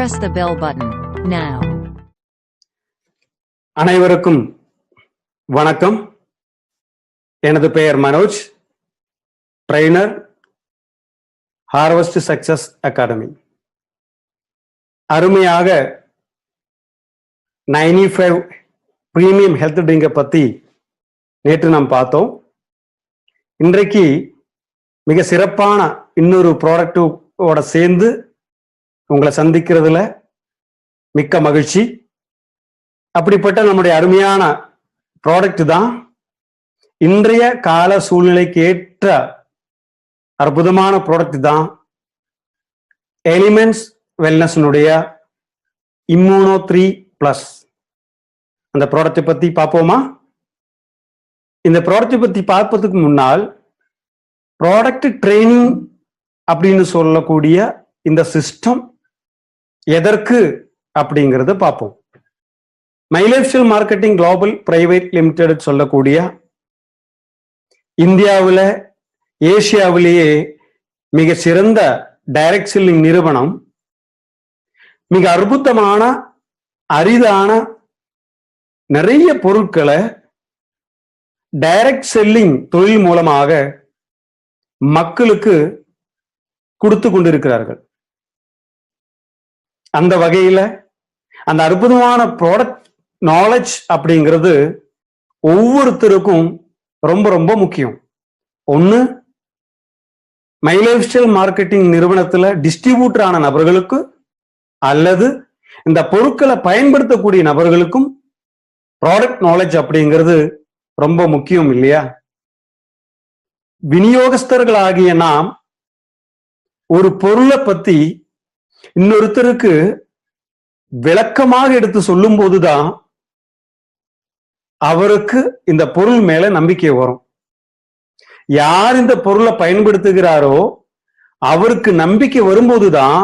Press the bell button now. அனைவருக்கும் வணக்கம். எனது பெயர் Manoj, trainer, harvest success academy. அருமையாக 95 பிரீமியம் ஹெல்த் ட்ரிங்கை பத்தி நேற்று நாம் பார்த்தோம். இன்றைக்கு மிக சிறப்பான இன்னொரு ப்ராடக்டோட சேர்ந்து உங்களை சந்திக்கிறதுல மிக்க மகிழ்ச்சி. அப்படிப்பட்ட நம்முடைய அருமையான ப்ராடக்ட் தான் இன்றைய கால சூழ்நிலைக்கு ஏற்ற அற்புதமான ப்ராடக்ட் தான் எலிமெண்ட்ஸ் வெல்னஸ்னுடைய இம்யூனோ 3+. அந்த ப்ராடக்டை பத்தி பார்ப்போமா? இந்த ப்ராடக்டை பத்தி பார்ப்பதுக்கு முன்னால் ப்ராடக்ட் ட்ரைனிங் அப்படின்னு சொல்லக்கூடிய இந்த சிஸ்டம் எதற்கு அப்படிங்கிறத பார்ப்போம். My lifestyle marketing global private limited சொல்லக்கூடிய இந்தியாவில் ஏசியாவிலேயே மிக சிறந்த டைரக்ட் செல்லிங் நிறுவனம், மிக அற்புதமான அரிதான நிறைய பொருட்களை டைரக்ட் செல்லிங் தொழில் மூலமாக மக்களுக்கு கொடுத்து கொண்டிருக்கிறார்கள். அந்த வகையில அந்த அற்புதமான ப்ராடக்ட் நாலேஜ் அப்படிங்கிறது ஒவ்வொருத்தருக்கும் ரொம்ப ரொம்ப முக்கியம். ஒண்ணு, மை லைஃப் ஸ்டைல் மார்க்கெட்டிங் நிறுவனத்துல டிஸ்ட்ரிபியூட்டர் ஆன நபர்களுக்கு அல்லது இந்த பொருட்களை பயன்படுத்தக்கூடிய நபர்களுக்கும் ப்ராடக்ட் நாலேஜ் அப்படிங்கிறது ரொம்ப முக்கியம் இல்லையா? விநியோகஸ்தர்களாகிய நாம் ஒரு பொருளை பத்தி இன்னொருத்தருக்கு விளக்கமாக எடுத்து சொல்லும் போதுதான் அவருக்கு இந்த பொருள் மேல நம்பிக்கை வரும். யார் இந்த பொருளை பயன்படுத்துகிறாரோ அவருக்கு நம்பிக்கை வரும்போதுதான்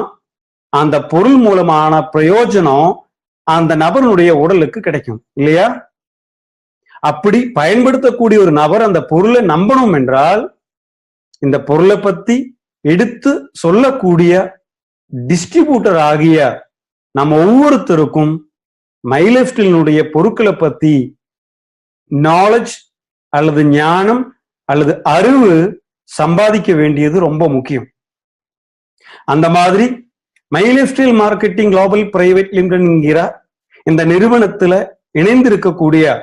அந்த பொருள் மூலமான பிரயோஜனம் அந்த நபருடைய உடலுக்கு கிடைக்கும் இல்லையா? அப்படி பயன்படுத்தக்கூடிய ஒரு நபர் அந்த பொருளை நம்பணும் என்றால் இந்த பொருளை பத்தி எடுத்து சொல்லக்கூடிய டிஸ்ட்ரிபியூட்டர் ஆகிய நம்ம ஒவ்வொருத்தருக்கும் மை லைஃப் ஸ்டைலினுடைய பொருட்களை பத்தி நாலேஜ் அல்லது ஞானம் அல்லது அறிவு சம்பாதிக்க வேண்டியது ரொம்ப முக்கியம். அந்த மாதிரி my lifestyle marketing global private limited என்கிற இந்த நிறுவனத்துல இணைந்திருக்கக்கூடிய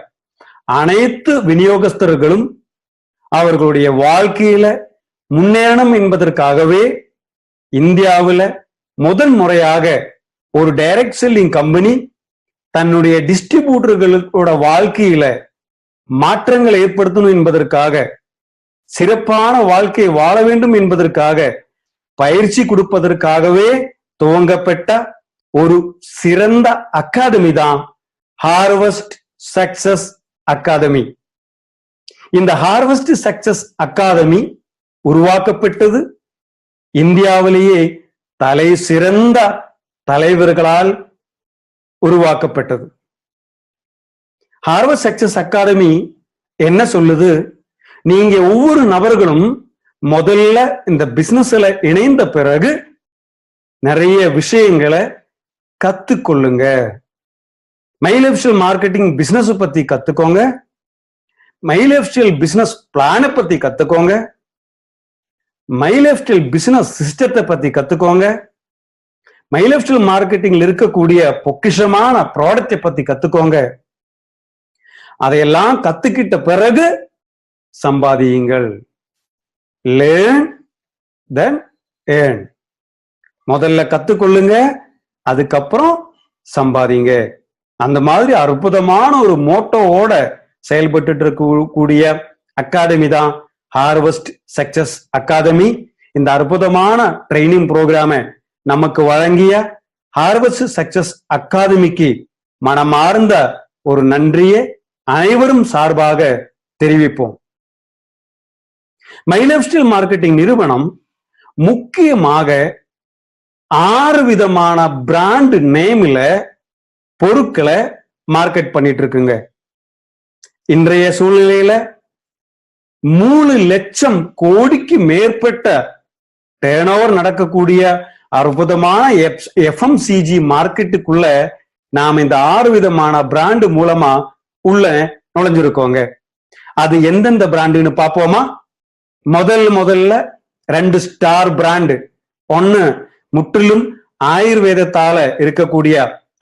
அனைத்து விநியோகஸ்தர்களும் அவர்களுடைய வாழ்க்கையில முன்னேறணும் என்பதற்காகவே இந்தியாவில் முதல் முறையாக ஒரு டைரக்ட் செல்லிங் கம்பெனி தன்னுடைய டிஸ்ட்ரிபியூட்டர்களோட வாழ்க்கையில மாற்றங்களை ஏற்படுத்தணும் என்பதற்காக, சிறப்பான வாழ்க்கை வாழ வேண்டும் என்பதற்காக பயிற்சி கொடுப்பதற்காகவே துவங்கப்பட்ட ஒரு சிறந்த அகாடமி தான் ஹார்வெஸ்ட் சக்சஸ் அகாடமி. இந்த ஹார்வெஸ்ட் சக்சஸ் அகாடமி உருவாக்கப்பட்டது இந்தியாவிலேயே தலை சிறந்த தலைவர்களால் உருவாக்கப்பட்டது. ஹார்வெஸ்ட் சக்சஸ் அகாடமி என்ன சொல்லுது? நீங்க ஒவ்வொரு நபர்களும் முதல்ல இந்த பிசினஸ்ல இணைந்த பிறகு நிறைய விஷயங்களை கத்துக்கொள்ளுங்க. My lifestyle marketing business பத்தி கத்துக்கோங்க, மை லைஃப் ஸ்டைல் பிசினஸ் பிளானை பத்தி கத்துக்கோங்க, மை லைஃப் ஸ்டைல் பிசினஸ் சிஸ்டத்தை பத்தி கத்துக்கோங்க, மை லைஃப் ஸ்டைல் மார்க்கெட்டிங்ல இருக்கக்கூடிய பொக்கிஷமான ப்ராடக்டை பத்தி கத்துக்கோங்க. அதையெல்லாம் கத்துக்கிட்ட பிறகு சம்பாதியுங்கள். லேர்ன் தென் ஏர்ன். முதல்ல கத்துக்கொள்ளுங்க, அதுக்கப்புறம் சம்பாதிங்க. அந்த மாதிரி அற்புதமான ஒரு மோட்டோவோட செயல்பட்டு இருக்கக்கூடிய அகாடமி தான் ஹார்வெஸ்ட் சக்சஸ் அகாடமி. இந்த அற்புதமான ட்ரைனிங் ப்ரோக்ராமை நமக்கு வழங்கிய ஹார்வெஸ்ட் சக்சஸ் அகாடமிக்கு மனமார்ந்த ஒரு நன்றியை அனைவரும் சார்பாக தெரிவிப்போம். மை லைஃப் ஸ்டைல் மார்க்கெட்டிங் நிறுவனம் முக்கியமாக 6 விதமான பிராண்ட் நேம்ல பொருட்களை மார்க்கெட் பண்ணிட்டு இருக்குங்க. இன்றைய சூழ்நிலையில 3 லட்சம் கோடிக்கு மேற்பட்ட டர்ன் ஓவர் நடக்கக்கூடிய அற்புதமான எஃப்எம்சிஜி மார்க்கெட்டுக்குள்ள நாம் இந்த 6 விதமான பிராண்டு மூலமா உள்ள நுழைஞ்சிருக்கோங்க. அது எந்தெந்த பிராண்டுன்னு பார்ப்போமா? முதல்ல 2 ஸ்டார் பிராண்டு. ஒன்னு முற்றிலும் ஆயுர்வேதத்தால இருக்கக்கூடிய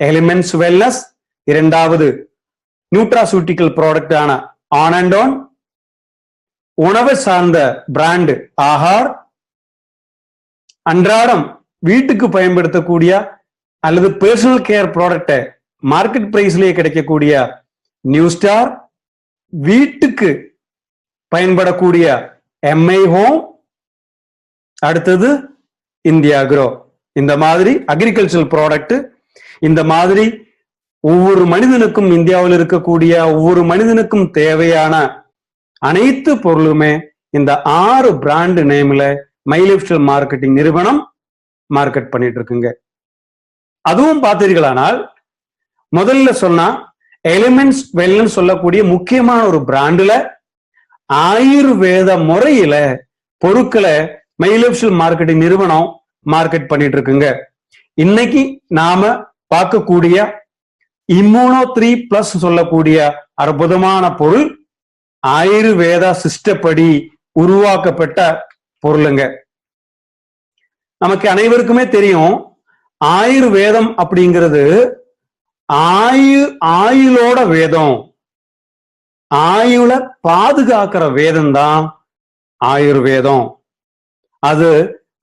எலிமெண்ட்ஸ் வெல்னஸ், இரண்டாவது நியூட்ராசூட்டிக்கல் ப்ராடக்ட் ஆன ஆன் அண்ட் ஆன், உணவு சார்ந்த பிராண்டு ஆஹார், அன்றாடம் வீட்டுக்கு பயன்படுத்தக்கூடிய அல்லது பர்சனல் கேர் ப்ராடக்டை மார்க்கெட் பிரைஸ்லயே கிடைக்கக்கூடிய நியூ ஸ்டார், வீட்டுக்கு பயன்படக்கூடிய எம்ஐ ஹோம், அடுத்தது இந்தியா அக்ரோ. இந்த மாதிரி அக்ரிகல்ச்சரல் ப்ராடக்ட், இந்த மாதிரி ஒவ்வொரு மனிதனுக்கும் இந்தியாவில் இருக்கக்கூடிய ஒவ்வொரு மனிதனுக்கும் தேவையான அனைத்து பொருளுமே இந்த 6 பிராண்டு நேம்ல மை லைஃப் ஸ்டைல் மார்க்கெட்டிங் நிறுவனம் மார்க்கெட் பண்ணிட்டு இருக்குங்க. அதுவும் பார்த்தீர்களானால் முதல்ல சொன்னா எலிமெண்ட்ஸ் வெல்னஸ் சொல்லக்கூடிய முக்கியமான ஒரு பிராண்டுல ஆயுர்வேத முறையில பொருட்களை மை லைஃப் ஸ்டைல் மார்க்கெட்டிங் நிறுவனம் மார்க்கெட் பண்ணிட்டு இருக்குங்க. இன்னைக்கு நாம பார்க்கக்கூடிய இம்யூனோ 3+ சொல்லக்கூடிய அற்புதமான பொருள் ஆயுர்வேதா சிஸ்டப்படி உருவாக்கப்பட்ட பொருளுங்க. நமக்கு அனைவருக்குமே தெரியும், ஆயுர்வேதம் அப்படிங்கிறது ஆயுளோட வேதம், ஆயுள பாதுகாக்கிற வேதம் தான் ஆயுர்வேதம். அது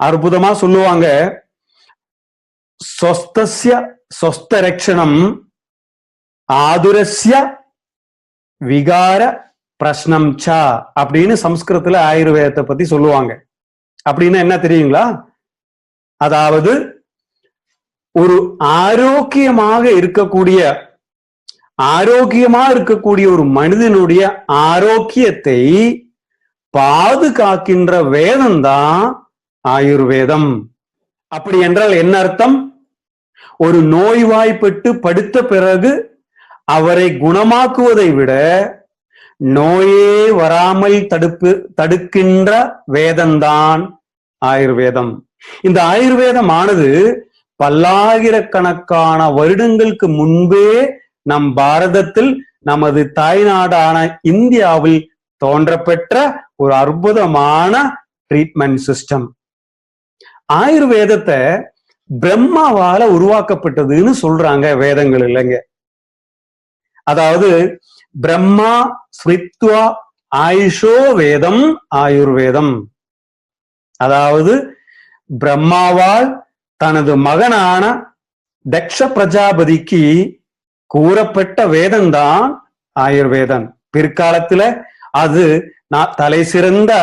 அற்புதமா சொல்லுவாங்க, ஸ்வஸ்தஸ்ய ஸ்வஸ்த ரக்ஷணம் ஆதுரஸ்ய விகார பிரஷ்னம் சா அப்படின்னு சம்ஸ்கிருதத்துல ஆயுர்வேதத்தை பத்தி சொல்லுவாங்க. அப்படின்னா என்ன தெரியுங்களா? அதாவது ஒரு ஆரோக்கியமாக இருக்கக்கூடிய ஒரு மனிதனுடைய ஆரோக்கியத்தை பாதுகாக்கின்ற வேதம் தான் ஆயுர்வேதம். அப்படி என்றால் என்ன அர்த்தம்? ஒரு நோய்வாய்ப்பட்டு படுத்த பிறகு அவரை குணமாக்குவதை விட நோயே வராமல் தடுக்கின்ற வேதம்தான் ஆயுர்வேதம். இந்த ஆயுர்வேதமானது பல்லாயிரக்கணக்கான வருடங்களுக்கு முன்பே நம் பாரதத்தில் நமது தாய்நாடான இந்தியாவில் தோன்றப்பெற்ற ஒரு அற்புதமான ட்ரீட்மெண்ட் சிஸ்டம். ஆயுர்வேதத்தை பிரம்மாவால உருவாக்கப்பட்டதுன்னு சொல்றாங்க வேதங்கள் இல்லைங்க. அதாவது பிரம்மா ஸ்ரித்வா ஆயுஷோ வேதம் ஆயுர்வேதம். அதாவது பிரம்மாவால் தனது மகனான தக்ஷ பிரஜாபதிக்கு கூறப்பட்ட வேதம்தான் ஆயுர்வேதம். பிற்காலத்துல அது தலை சிறந்த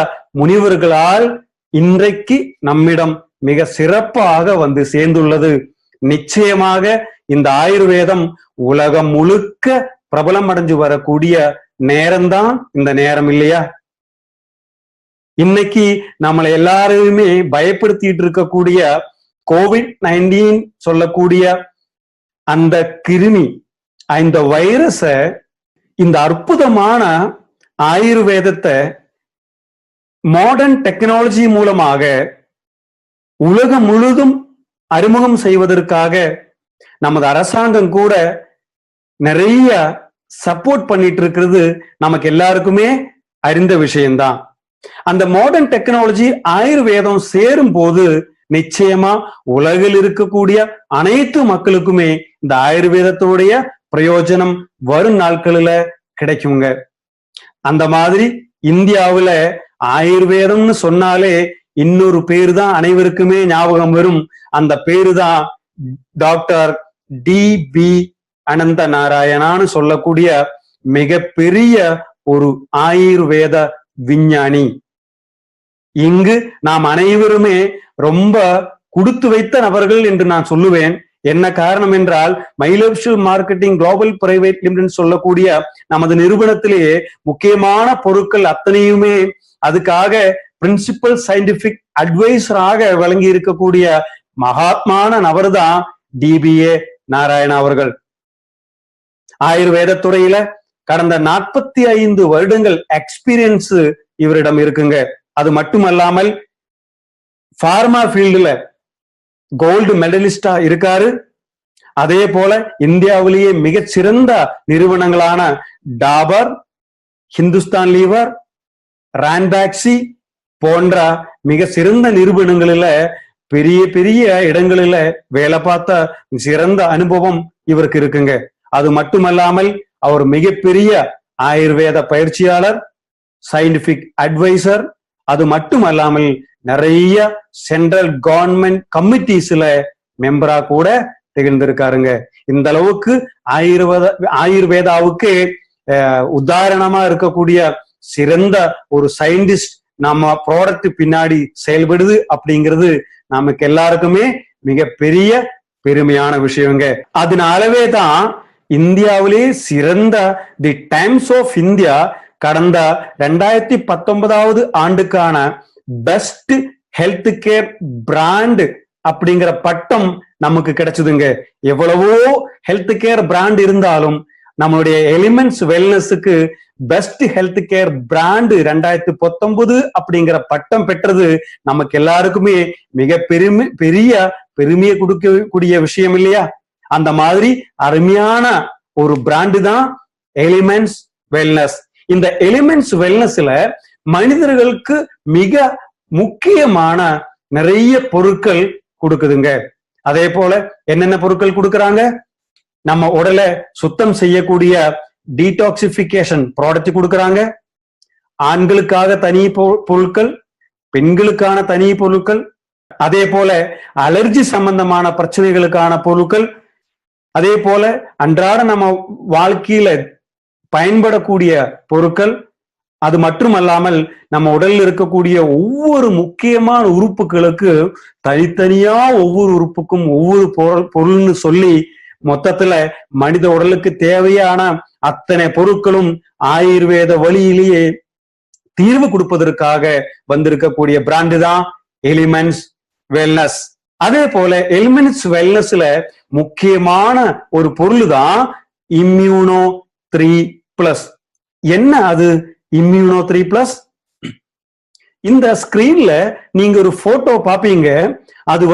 முனிவர்களால் இன்றைக்கு நம்மிடம் மிக சிறப்பாக வந்து சேர்ந்துள்ளது. நிச்சயமாக இந்த ஆயுர்வேதம் உலகம் முழுக்க பிரபலம் அடைஞ்சு வரக்கூடிய நேரம்தான் இந்த நேரம் இல்லையா? இன்னைக்கு நம்மளை எல்லாரையுமே பயப்படுத்திட்டு இருக்கக்கூடிய COVID-19 சொல்லக்கூடிய அந்த கிருமி, இந்த வைரஸ, இந்த அற்புதமான ஆயுர்வேதத்தை மாடர்ன் டெக்னாலஜி மூலமாக உலகம் முழுதும் அறிமுகம் செய்வதற்காக நமது அரசாங்கம் கூட நிறைய சப்போர்ட் பண்ணிட்டு இருக்கிறது நமக்கு எல்லாருக்குமே அறிந்த விஷயம்தான். அந்த மாடர்ன் டெக்னாலஜி ஆயுர்வேதம் சேரும் போது நிச்சயமா உலகில் இருக்கக்கூடிய அனைத்து மக்களுக்குமே இந்த ஆயுர்வேதத்துடைய பிரயோஜனம் வரும் நாட்களில கிடைக்குங்க. அந்த மாதிரி இந்தியாவுல ஆயுர்வேதம்னு சொன்னாலே இன்னொரு பேரு தான் அனைவருக்குமே ஞாபகம் வரும். அந்த பேரு தான் டாக்டர் டி.பி. அனந்த நாராயணான்னு சொல்லக்கூடிய மிகப்பெரிய ஒரு ஆயுர்வேத விஞ்ஞானி. இங்கு நாம் அனைவருமே ரொம்ப கொடுத்து வைத்த நபர்கள் என்று நான் சொல்லுவேன். என்ன காரணம் என்றால் my lifestyle marketing global private limited சொல்லக்கூடிய நமது நிறுவனத்திலேயே முக்கியமான பொருட்கள் அத்தனையுமே அதுக்காக பிரின்சிபல் சயின்டிபிக் அட்வைசராக வழங்கி இருக்கக்கூடிய மகாத்மான நபர் தான் டி.பி.ஏ. நாராயணா அவர்கள். ஆயுர்வேத துறையில கடந்த 45 வருடங்கள் எக்ஸ்பீரியன்ஸ் இவரிடம் இருக்குங்க. அது மட்டுமல்லாமல் பார்மா ஃபீல்டுல கோல்டு மெடலிஸ்டா இருக்காரு. அதே போல இந்தியாவிலேயே மிகச்சிறந்த நிறுவனங்களான டாபர், ஹிந்துஸ்தான் லீவர், ரான்பாக்சி போன்ற மிக சிறந்த நிறுவனங்களில பெரிய பெரிய இடங்களில வேலை பார்த்த சிறந்த அனுபவம் இவருக்கு இருக்குங்க. அது மட்டுமல்லாமல் அவர் மிகப்பெரிய ஆயுர்வேத பயிற்சியாளர், சயின்டிபிக் அட்வைசர். அது மட்டுமல்லாமல் நிறைய சென்ட்ரல் கவர்மெண்ட் கமிட்டிஸ்ல மெம்பரா கூட திகழ்ந்திருக்காருங்க. இந்த அளவுக்கு ஆயுர்வேதாவுக்கு உதாரணமா இருக்கக்கூடிய சிறந்த ஒரு சயின்டிஸ்ட் நம்ம ப்ராடக்ட் பின்னாடி செயல்படுது அப்படிங்கிறது நமக்கு எல்லாருக்குமே மிகப்பெரிய பெருமையான விஷயங்க. அதனாலவே தான் இந்தியாவிலே சிறந்த தி டைம்ஸ் ஆஃப் இந்தியா கடந்த 2019 ஆண்டுக்கான பெஸ்ட் ஹெல்த் கேர் பிராண்ட் அப்படிங்கிற பட்டம் நமக்கு கிடைச்சதுங்க. எவ்வளவோ ஹெல்த் கேர் பிராண்ட் இருந்தாலும் நம்மளுடைய எலிமெண்ட்ஸ் வெல்னஸுக்கு பெஸ்ட் ஹெல்த் கேர் பிராண்ட் 2019 அப்படிங்கிற பட்டம் பெற்றது நமக்கு எல்லாருக்குமே மிக பெரிய பெருமையை கொடுக்கக்கூடிய விஷயம் இல்லையா? அந்த மாதிரி அருமையான ஒரு பிராண்டு தான் எலிமெண்ட்ஸ் வெல்னஸ். இந்த எலிமெண்ட்ஸ் வெல்னஸ்ல மனிதர்களுக்கு மிக முக்கியமான நிறைய பொருட்கள் கொடுக்குதுங்க. அதே போல என்னென்ன பொருட்கள் கொடுக்கறாங்க? நம்ம உடலை சுத்தம் செய்யக்கூடிய டீடாக்சிபிகேஷன் ப்ராடக்ட் கொடுக்கறாங்க. ஆண்களுக்காக தனி பொருட்கள், பெண்களுக்கான தனி பொருட்கள், அதே போல அலர்ஜி சம்பந்தமான பிரச்சனைகளுக்கான பொருட்கள், அதே போல அன்றாட நம்ம வாழ்க்கையில பயன்படக்கூடிய பொருட்கள். அது மட்டுமல்லாமல் நம்ம உடல்ல இருக்கக்கூடிய ஒவ்வொரு முக்கியமான உறுப்புகளுக்கு தனித்தனியா ஒவ்வொரு உறுப்புக்கும் ஒவ்வொரு பொருள்னு சொல்லி மொத்தத்துல மனித உடலுக்கு தேவையான அத்தனை பொருட்களும் ஆயுர்வேத வழியிலேயே தீர்வு கொடுப்பதற்காக வந்திருக்கக்கூடிய பிராண்டு தான் எலிமெண்ட்ஸ் வெல்னஸ். அதே போல எலிமெண்ட்ஸ் வெல்னஸ்ல முக்கியமான ஒரு பொருள் தான் இம்யூனோ 3+. என்ன அது இம்யூனோ 3+? இந்த ஸ்கிரீன்ல நீங்க ஒரு போட்டோ பாப்பீங்க. அது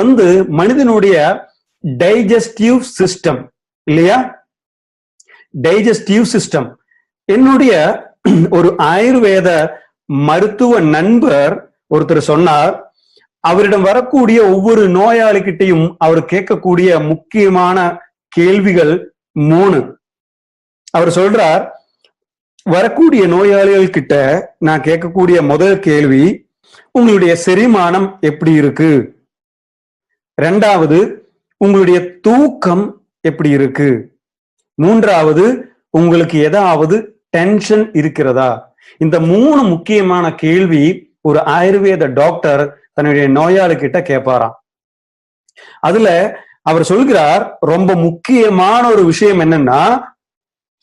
மனிதனுடைய டைஜஸ்டிவ் சிஸ்டம் இல்லையா? Digestive system. என்னுடைய ஒரு ஆயுர்வேத மருத்துவ நண்பர் ஒருத்தர் சொன்னார், அவரிடம் வரக்கூடிய ஒவ்வொரு நோயாளிகிட்டையும் அவர் கேட்கக்கூடிய முக்கியமான கேள்விகள் 3. அவர் சொல்றார், வரக்கூடிய நோயாளிகள் கிட்ட நான் கேட்கக்கூடிய முதல் கேள்வி, உங்களுடைய செரிமானம் எப்படி இருக்கு? 2வது, உங்களுடைய தூக்கம் எப்படி இருக்கு? 3வது, உங்களுக்கு ஏதாவது டென்ஷன் இருக்கிறதா? இந்த 3 முக்கியமான கேள்வி ஒரு ஆயுர்வேத டாக்டர் தன்னுடைய நோயாளி கிட்ட கேட்பாராம். அதுல அவர் சொல்கிறார், ரொம்ப முக்கியமான ஒரு விஷயம் என்னன்னா,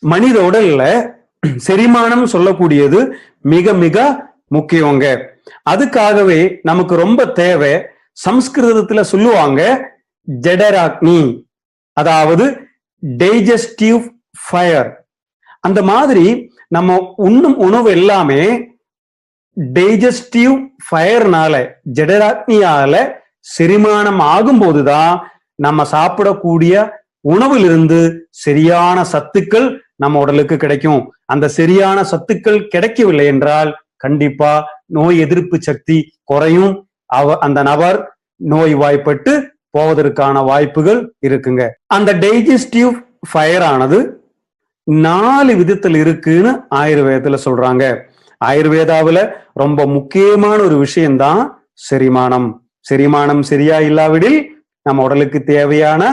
மனித உடல்ல செரிமானம் சொல்லக்கூடியது மிக மிக முக்கியங்க. அதுக்காகவே நமக்கு ரொம்ப தேவை, சம்ஸ்கிருதத்துல சொல்லுவாங்க ஜடராக்னி, அதாவது டைஜஸ்டிவ் ஃபயர். அந்த மாதிரி நம்ம உண்ணும் உணவு எல்லாமே டைஜஸ்டிவ் ஃபயர்னால, ஜடராக்னியால செரிமானம் ஆகும்போதுதான் நம்ம சாப்பிடக்கூடிய உணவிலிருந்து சரியான சத்துக்கள் நம்ம உடலுக்கு கிடைக்கும். அந்த சரியான சத்துக்கள் கிடைக்கவில்லை என்றால் கண்டிப்பா நோய் எதிர்ப்பு சக்தி குறையும். அந்த நபர் நோய் வாய்ப்பட்டு போவதற்கான வாய்ப்புகள் இருக்குங்க. அந்த டைஜஸ்டிவ் ஃபயர் ஆனது 4 விதத்தில் இருக்குன்னு ஆயுர்வேதத்துல சொல்றாங்க. ஆயுர்வேதாவில ரொம்ப முக்கியமான ஒரு விஷயம்தான் செரிமானம். செரிமானம் சரியா இல்லாவிடில் நம்ம உடலுக்கு தேவையான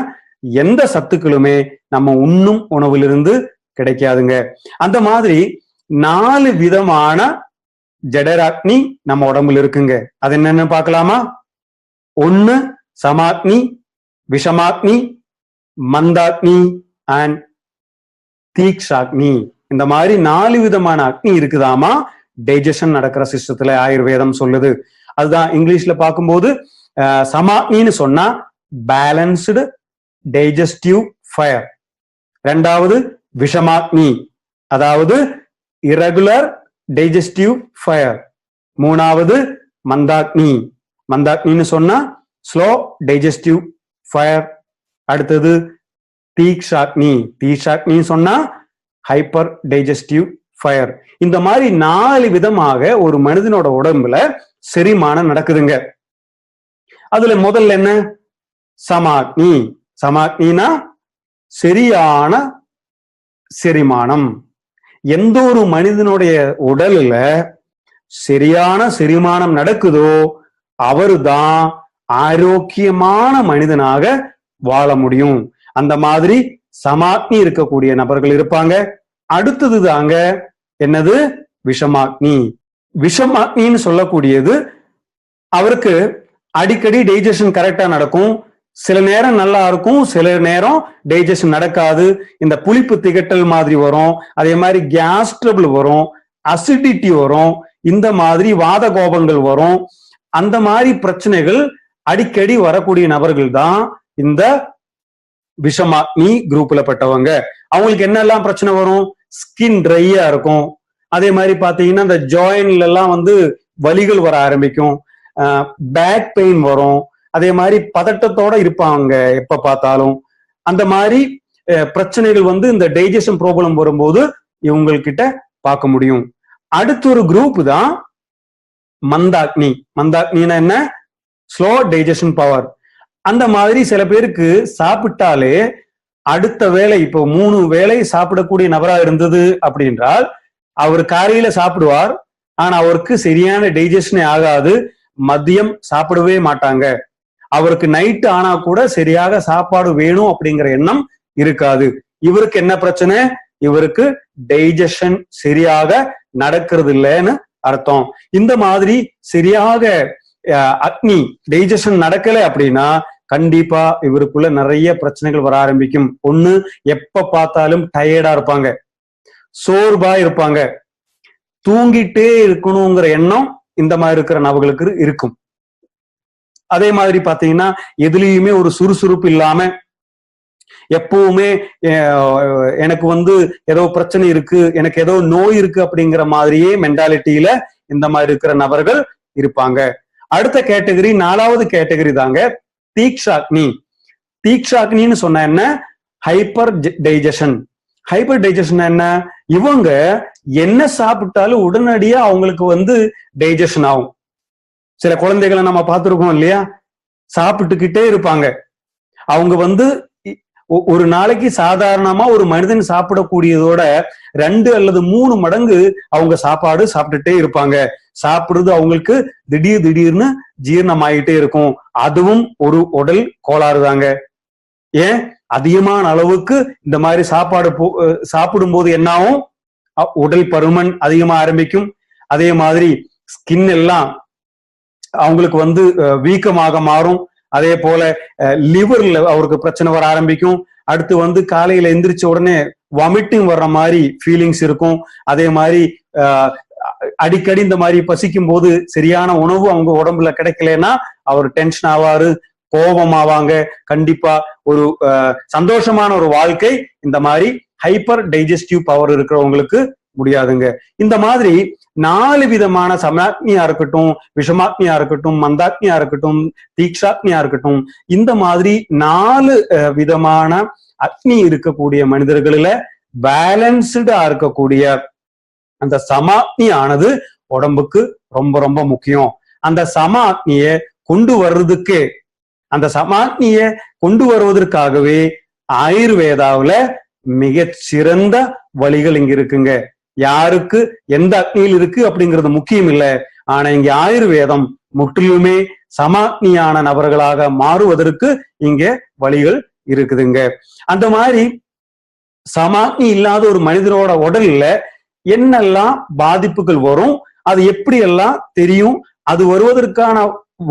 எந்த சத்துக்களுமே நம்ம உண்ணும் உணவிலிருந்து கிடைக்காதுங்க. அந்த மாதிரி 4 விதமான ஜடராக்னி நம்ம உடம்புல இருக்குங்க. அது என்னன்னு பார்க்கலாமா? 1 சமாக்னி, விஷமாக்னி, மந்தாக்னி அண்ட் தீக்ஷாக்னி. இந்த மாதிரி 4 விதமான அக்னி இருக்குதாமா டைஜஷன் நடக்கிற சிஸ்டத்துல ஆயுர்வேதம் சொல்லுது. அதுதான் இங்கிலீஷ்ல பார்க்கும்போது சமாக்னின்னு சொன்னா பேலன்ஸ்டு டைஜஸ்டிவ் ஃபயர். 2வது விஷமாக்னி, அதாவது இரகுலர் டைஜஸ்டிவ் ஃபயர். 3வது மந்தாக்னி. மந்தாக்னின்னு சொன்னா ஸ்லோ டைஜஸ்டிவ் ஃபயர். அடுத்தது தீக்ஷாக்னி. தீக்ஷாக்னி சொன்னா ஹைப்பர் டைஜஸ்டிவ் ஃபயர். இந்த மாதிரி 4 விதமாக ஒரு மனிதனோட உடம்புல செரிமானம் நடக்குதுங்க. அதுல முதல்ல என்ன? சமாக்னி. சமாக்னினா சரியான செரிமானம். எந்த ஒரு மனிதனுடைய உடல்ல சரியான செரிமானம் நடக்குதோ அவருதான் ஆரோக்கியமான மனிதனாக வாழ முடியும். அந்த மாதிரி சமாக்னி இருக்கக்கூடிய நபர்கள் இருப்பாங்க. அடுத்தது தாங்க என்னது? விஷமாக்னி. விஷமாக்னின்னு சொல்லக்கூடியது அவருக்கு அடிக்கடி டைஜஷன் கரெக்டா நடக்கும். சில நேரம் நல்லா இருக்கும், சில நேரம் டைஜஷன் நடக்காது. இந்த புளிப்பு திகட்டல் மாதிரி வரும், அதே மாதிரி கேஸ் ட்ரபிள் வரும், அசிடிட்டி வரும், இந்த மாதிரி வாத கோபங்கள் வரும். அந்த மாதிரி பிரச்சனைகள் அடிக்கடி வரக்கூடிய நபர்கள் தான் இந்த விஷமாக்னி குரூப்ல பட்டவங்க. அவங்களுக்கு என்னெல்லாம் பிரச்சனை வரும்? ஸ்கின் ட்ரையா இருக்கும். அதே மாதிரி பாத்தீங்கன்னா இந்த ஜாயின்ல எல்லாம் வலிகள் வர ஆரம்பிக்கும், பேக் பெயின் வரும். அதே மாதிரி பதட்டத்தோட இருப்பாங்க எப்ப பார்த்தாலும். அந்த மாதிரி பிரச்சனைகள் இந்த டைஜஷன் ப்ராப்ளம் வரும்போது இவங்ககிட்ட பார்க்க முடியும். அடுத்த ஒரு குரூப் தான் மந்தாக்னி. மந்தாக்னினா என்ன? Slow digestion power. அந்த மாதிரி சில பேருக்கு சாப்பிட்டாலே அடுத்த வேளை, இப்போ 3 வேளை சாப்பிடக்கூடிய நபரா இருந்தது அப்படின்றால் அவர் காலையில சாப்பிடுவார், ஆனா அவருக்கு சரியான டைஜஷனே ஆகாது. மதியம் சாப்பிடவே மாட்டாங்க. அவருக்கு நைட்டு ஆனா கூட சரியாக சாப்பாடு வேணும் அப்படிங்கிற எண்ணம் இருக்காது. இவருக்கு என்ன பிரச்சனை? இவருக்கு டைஜஷன் சரியாக நடக்கிறது இல்லைன்னு அர்த்தம். இந்த மாதிரி சரியாக அக்னி டைஜஷன் நடக்கல அப்படின்னா கண்டிப்பா இவருக்குள்ள நிறைய பிரச்சனைகள் வர ஆரம்பிக்கும். ஒண்ணு, எப்ப பார்த்தாலும் டயர்டா இருப்பாங்க, சோர்வா இருப்பாங்க, தூங்கிட்டே இருக்கணுங்கிற எண்ணம் இந்த மாதிரி இருக்கிற நபர்களுக்கு இருக்கும். அதே மாதிரி பாத்தீங்கன்னா எதுலயுமே ஒரு சுறுசுறுப்பு இல்லாம எப்பவுமே எனக்கு ஏதோ பிரச்சனை இருக்கு, எனக்கு ஏதோ நோய் இருக்கு அப்படிங்கிற மாதிரியே மென்டாலிட்டியில இந்த மாதிரி இருக்கிற நபர்கள் இருப்பாங்க. அடுத்த கேட்டகரி, 4வது கேட்டகரி தாங்க தீக்ஷாக்னி. தீக்ஷாக்னின்னு சொன்ன என்ன? Hyper digestion. ஹைப்பர் டைஜஷன் என்ன? இவங்க என்ன சாப்பிட்டாலும் உடனடியா அவங்களுக்கு டைஜஷன் ஆகும். சில குழந்தைகளை நம்ம பார்த்திருக்கோம் இல்லையா? சாப்பிட்டுக்கிட்டே இருப்பாங்க. அவங்க ஒரு நாளைக்கு சாதாரணமா ஒரு மனிதன் சாப்பிடக்கூடியதோட 2 அல்லது 3 மடங்கு அவங்க சாப்பாடு சாப்பிட்டுட்டே இருப்பாங்க. சாப்பிடுறது அவங்களுக்கு திடீர்னு ஜீரணம் ஆகிட்டே இருக்கும். அதுவும் ஒரு உடல் கோளாறு தாங்க. ஏன்? அதிகமான அளவுக்கு இந்த மாதிரி சாப்பிடும் போது என்ன ஆகும்? உடல் பருமன் அதிகமா ஆரம்பிக்கும். அதே மாதிரி ஸ்கின் எல்லாம் அவங்களுக்கு வீக்கமாக மாறும். அதே போல லிவர்ல அவருக்கு பிரச்சனை வர ஆரம்பிக்கும். அடுத்து காலையில எந்திரிச்ச உடனே வாமிட்டிங் வர்ற மாதிரி ஃபீலிங்ஸ் இருக்கும். அதே மாதிரி அடிக்கடி இந்த மாதிரி பசிக்கும் போது சரியான உணவு அவங்க உடம்புல கிடைக்கலன்னா அவர் டென்ஷன் ஆவாரு, கோபமாவாங்க. கண்டிப்பா ஒரு சந்தோஷமான ஒரு வாழ்க்கை இந்த மாதிரி ஹைப்பர் டைஜஸ்டிவ் பவர் இருக்கிறவங்களுக்கு முடியாதுங்க. இந்த மாதிரி 4 விதமான சமாக்னியா இருக்கட்டும், விஷமாக்னியா இருக்கட்டும், மந்தாக்னியா இருக்கட்டும், தீக்ஷாக்னியா இருக்கட்டும், இந்த மாதிரி 4 விதமான அக்னி இருக்கக்கூடிய மனிதர்களில பேலன்ஸ்டா இருக்கக்கூடிய அந்த சமாக்னி ஆனது உடம்புக்கு ரொம்ப ரொம்ப முக்கியம். அந்த சமாக்னிய கொண்டு வர்றதுக்கு, அந்த சமாக்னிய கொண்டு வருவதற்காகவே ஆயுர்வேதாவுல மிகச் சிறந்த வழிகள் இங்க இருக்குங்க. யாருக்கு எந்த அக்னியில் இருக்கு அப்படிங்கிறது முக்கியம் இல்லை. ஆனா இங்க ஆயுர்வேதம் முற்றிலுமே சமாக்னியான நபர்களாக மாறுவதற்கு இங்க வழிகள் இருக்குதுங்க. அந்த மாதிரி சமாக்னி இல்லாத ஒரு மனிதனோட உடல்ல என்னெல்லாம் பாதிப்புகள் வரும், அது எப்படி எல்லாம் தெரியும், அது வருவதற்கான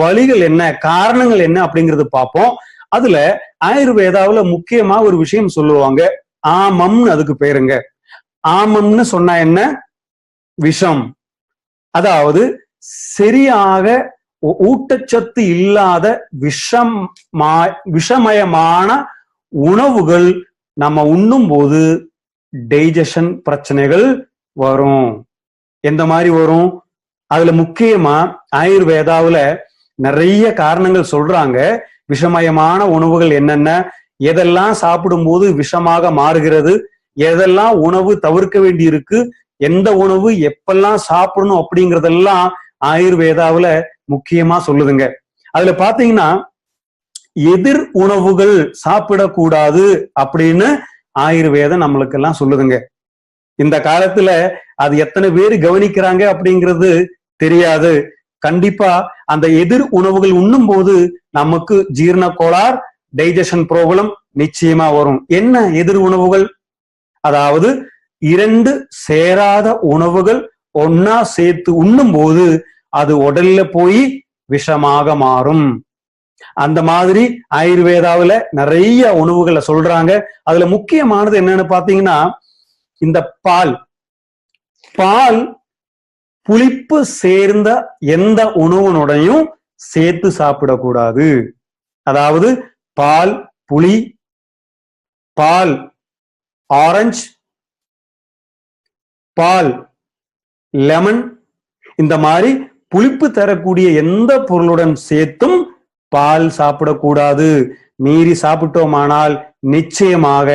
வழிகள் என்ன, காரணங்கள் என்ன அப்படிங்கறது பார்ப்போம். அதுல ஆயுர்வேதாவுல முக்கியமா ஒரு விஷயம் சொல்லுவாங்க, ஆமம்னு அதுக்கு பேருங்க. ஆமம்னு சொன்னா என்ன? விஷம். அதாவது சரியாக ஊட்டச்சத்து இல்லாத விஷமயமான உணவுகள் நம்ம உண்ணும் போது டைஜஷன் பிரச்சனைகள் வரும். எந்த மாதிரி வரும்? அதுல முக்கியமா ஆயுர்வேதாவுல நிறைய காரணங்கள் சொல்றாங்க. விஷமயமான உணவுகள் என்னென்ன, எதெல்லாம் சாப்பிடும்போது விஷமாக மாறுகிறது, எதெல்லாம் உணவு தவிர்க்க வேண்டி இருக்கு, எந்த உணவு எப்பெல்லாம் சாப்பிடணும் அப்படிங்கறதெல்லாம் ஆயுர்வேதாவுல முக்கியமா சொல்லுதுங்க. அதுல பாத்தீங்கன்னா எதிர் உணவுகள் சாப்பிடக்கூடாது அப்படின்னு ஆயுர்வேதம் நம்மளுக்கு எல்லாம் சொல்லுதுங்க. இந்த காலத்துல அது எத்தனை பேர் கவனிக்கிறாங்க அப்படிங்கிறது தெரியாது. கண்டிப்பா அந்த எதிர் உணவுகள் உண்ணும் போது நமக்கு ஜீரண கோளாறு, டைஜஷன் ப்ராப்ளம் நிச்சயமா வரும். என்ன எதிர் உணவுகள்? அதாவது 2 சேராத உணவுகள் ஒன்னா சேர்த்து உண்ணும் போது அது உடல்ல போய் விஷமாக மாறும். அந்த மாதிரி ஆயுர்வேதாவுல நிறைய உணவுகளை சொல்றாங்க. அதுல முக்கியமானது என்னன்னு பாத்தீங்கன்னா இந்த பால் புளிப்பு சேர்ந்த எந்த உணவுனுடையும் சேர்த்து சாப்பிடக்கூடாது. அதாவது பால் புளி, பால் ஆரஞ்சு, பால் லெமன், இந்த மாதிரி புளிப்பு தரக்கூடிய எந்த பொருளுடன் சேர்த்தும் பால் சாப்பிடக்கூடாது. மீறி சாப்பிட்டோமானால் நிச்சயமாக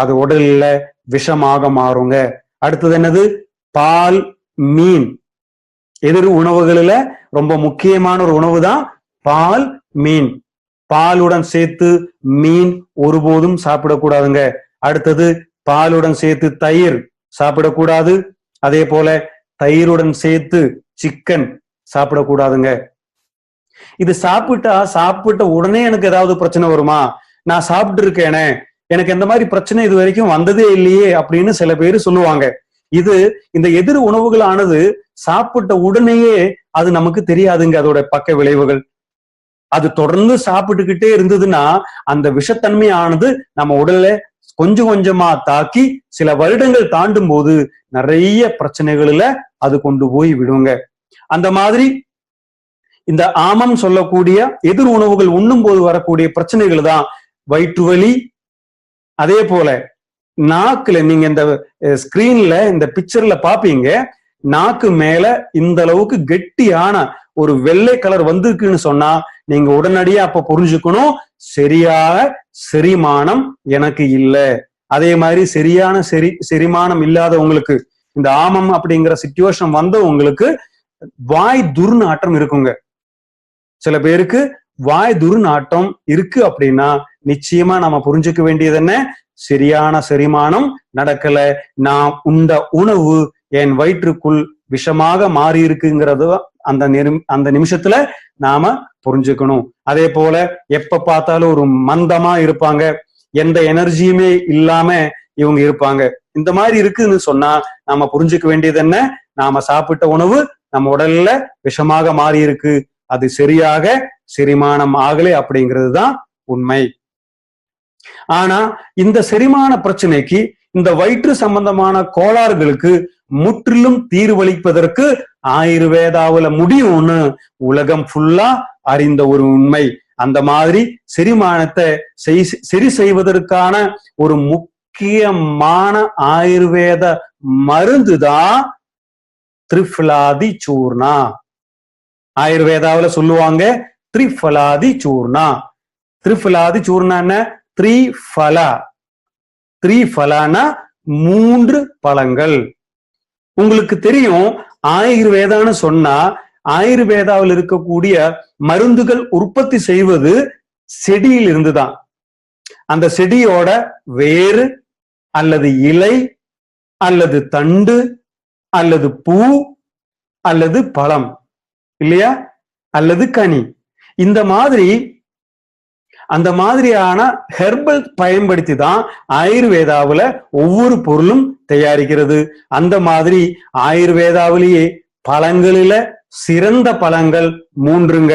அது உடல்ல விஷமாக மாறுங்க. அடுத்தது என்னது? பால் மீன். எதிர் உணவுகளில ரொம்ப முக்கியமான ஒரு உணவு தான் பால் மீன். பாலுடன் சேர்த்து மீன் ஒருபோதும் சாப்பிடக்கூடாதுங்க. அடுத்தது பாலுடன் சேர்த்து தயிர் சாப்பிடக்கூடாது. அதே போல தயிருடன் சேர்த்து சிக்கன் சாப்பிடக்கூடாதுங்க. இது சாப்பிட்ட உடனே எனக்கு ஏதாவது பிரச்சனை வருமா? நான் சாப்பிட்டு இருக்கேனே, எனக்கு எந்த மாதிரி பிரச்சனை இது வரைக்கும் வந்ததே இல்லையே அப்படின்னு சில பேர் சொல்லுவாங்க. இது இந்த எதிர் உணவுகளானது சாப்பிட்ட உடனேயே அது நமக்கு தெரியாதுங்க. அதோட பக்க விளைவுகள் அது தொடர்ந்து சாப்பிட்டுக்கிட்டே இருந்ததுன்னா அந்த விஷத்தன்மையானது நம்ம உடல்ல கொஞ்சம் கொஞ்சமா தாக்கி சில வருடங்கள் தாண்டும் போது நிறைய பிரச்சனைகளில அது கொண்டு போய் விடுங்க. அந்த மாதிரி இந்த ஆமம் சொல்லக்கூடிய எதிர் உணவுகள் உண்ணும் போது வரக்கூடிய பிரச்சனைகள் தான் வயிற்று வலி. அதே போல நாக்குல நீங்க இந்த ஸ்கிரீன்ல இந்த பிக்சர்ல பாப்பீங்க, நாக்கு மேல இந்த அளவுக்கு கெட்டியான ஒரு வெள்ளை கலர் வந்திருக்குன்னு சொன்னா நீங்க உடனடியா அப்ப புரிஞ்சுக்கணும், சரியாக செரிமானம் எனக்கு இல்லை. அதே மாதிரி சரியான செரிமானம் இல்லாதவங்களுக்கு, இந்த ஆமம் அப்படிங்கிற சிச்சுவேஷன் வந்தவங்களுக்கு வாய் துர்நாற்றம் இருக்குங்க. சில பேருக்கு வாய் துர்நாற்றம் இருக்கு அப்படின்னா நிச்சயமா நாம புரிஞ்சுக்க வேண்டியது என்ன? சரியான செரிமானம் நடக்கல, நான் உண்ட உணவு என் வயிற்றுக்குள் விஷமாக மாறி இருக்குங்கிறது அந்த நிமிஷத்துல நாம புரிஞ்சுக்கணும். அதே போல எப்ப பார்த்தாலும் ஒரு மந்தமா இருப்பாங்க, எந்த எனர்ஜியுமே இல்லாம இவங்க இருப்பாங்க. இந்த மாதிரி இருக்குன்னு சொன்னா நாம புரிஞ்சுக்க வேண்டியது என்ன? நாம சாப்பிட்ட உணவு நம்ம உடல்ல விஷமாக மாறி இருக்கு, அது சரியாக செரிமானம் ஆகலை அப்படிங்கிறது தான் உண்மை. ஆனா இந்த செரிமான பிரச்சனைக்கு, இந்த வயிற்று சம்பந்தமான கோளாறுகளுக்கு முற்றிலும் தீர்வளிப்பதற்கு ஆயுர்வேதாவுல முடியும்னு உலகம் ஃபுல்லா அறிந்த ஒரு உண்மை. அந்த மாதிரி செரிமானத்தை சரி செய்வதற்கான ஒரு முக்கியமான ஆயுர்வேத மருந்து தான் திரிஃபலாதி சூர்ணா. ஆயுர்வேதாவுல சொல்லுவாங்க திரிஃபலாதி சூர்ணா. திரிஃபலாதி சூர்ணா என்ன? த்ரீஃபலானா 3 பழங்கள். உங்களுக்கு தெரியும், ஆயுர்வேதான்னு சொன்னா ஆயுர்வேதாவில் இருக்கக்கூடிய மருந்துகள் உற்பத்தி செய்வது செடியில் இருந்துதான். அந்த செடியோட வேறு அல்லது இலை அல்லது தண்டு அல்லது பூ அல்லது பழம் இல்லையா, அல்லது கனி, இந்த மாதிரி அந்த மாதிரியான ஹெர்பல் பயன்படுத்தி தான் ஆயுர்வேதாவுல ஒவ்வொரு பொருளும் தயாரிக்கிறது. அந்த மாதிரி ஆயுர்வேதாவிலேயே பழங்களில சிறந்த பழங்கள் 3ங்க.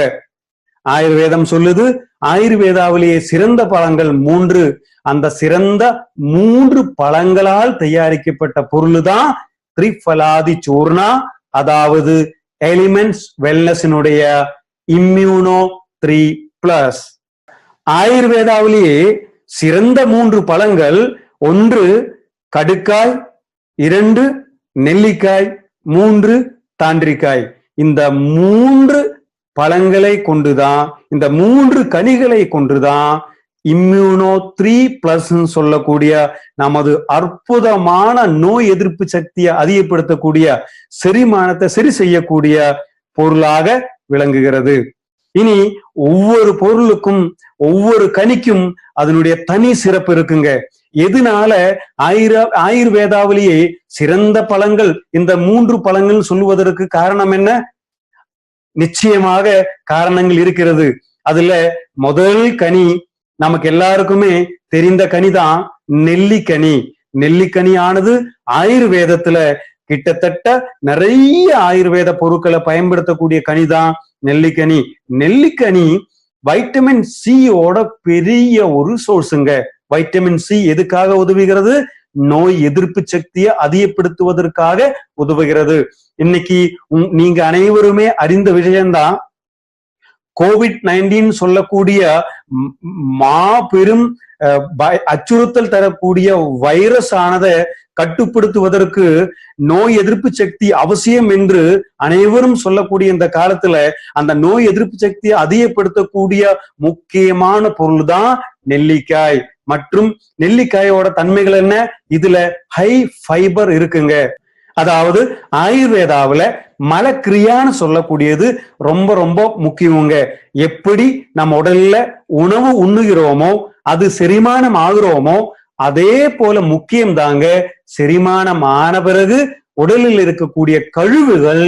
ஆயுர்வேதம் சொல்லுது ஆயுர்வேதாவிலேயே சிறந்த பழங்கள் 3. அந்த சிறந்த 3 பழங்களால் தயாரிக்கப்பட்ட பொருள் தான் திரிஃபலாதி சூர்ணா, அதாவது எலிமெண்ட்ஸ் வெல்னஸினுடைய இம்யூனோ 3+. ஆயுர்வேதாவிலேயே சிறந்த 3 பழங்கள், 1 கடுக்காய், 2 நெல்லிக்காய், 3 தாண்டிக்காய். இந்த 3 பழங்களை கொண்டுதான், இந்த 3 கனிகளை கொண்டுதான் இம்யூனோ 3+ சொல்லக்கூடிய நமது அற்புதமான நோய் எதிர்ப்பு சக்தியை அதிகப்படுத்தக்கூடிய செரிமானத்தை சரி செய்யக்கூடிய பொருளாக விளங்குகிறது. இனி ஒவ்வொரு பொருளுக்கும் ஒவ்வொரு கனிக்கும் அதனுடைய தனி சிறப்பு இருக்குங்க. எதனால ஆயுர்வேதாவிலேயே சிறந்த பழங்கள் இந்த 3 பழங்கள் சொல்லுவதற்கு காரணம் என்ன? நிச்சயமாக காரணங்கள் இருக்கிறது. அதுல முதல் கனி நமக்கு எல்லாருக்குமே தெரிந்த கனிதான் நெல்லிக்கனி. நெல்லிக்கனி ஆனது ஆயுர்வேதத்துல கிட்டத்தட்ட நிறைய ஆயுர்வேத பொருட்களை பயன்படுத்தக்கூடிய கனிதான் நெல்லிக்கனி. நெல்லிக்கனி வைட்டமின் சியோட பெரிய ஒரு சோர்ஸுங்க. வைட்டமின் சி எதுக்காக உதவுகிறது? நோய் எதிர்ப்பு சக்தியை அதிகப்படுத்துவதற்காக உதவுகிறது. இன்னைக்கு நீங்க அனைவருமே அறிந்த விஷயம்தான், COVID-19 சொல்லக்கூடிய மாபெரும் அச்சுறுத்தல் தரக்கூடிய வைரஸ் ஆனதை கட்டுப்படுத்துவதற்கு நோய் எதிர்ப்பு சக்தி அவசியம் என்று அனைவரும் சொல்லக்கூடிய இந்த காலத்துல அந்த நோய் எதிர்ப்பு சக்தியை அதிகப்படுத்தக்கூடிய முக்கியமான பொருள் தான் நெல்லிக்காய். மற்றும் நெல்லிக்காயோட தன்மைகள் என்ன? இதுல ஹை ஃபைபர் இருக்குங்க. அதாவது ஆயுர்வேதாவில மலக்கிரியான்னு சொல்லக்கூடியது ரொம்ப ரொம்ப முக்கியங்க. எப்படி நம்ம உடல்ல உணவு உண்ணுகிறோமோ, அது செரிமானம் ஆகிறோமோ, அதே போல முக்கியம் தாங்க செரிமானம் ஆன பிறகு உடலில் இருக்கக்கூடிய கழிவுகள்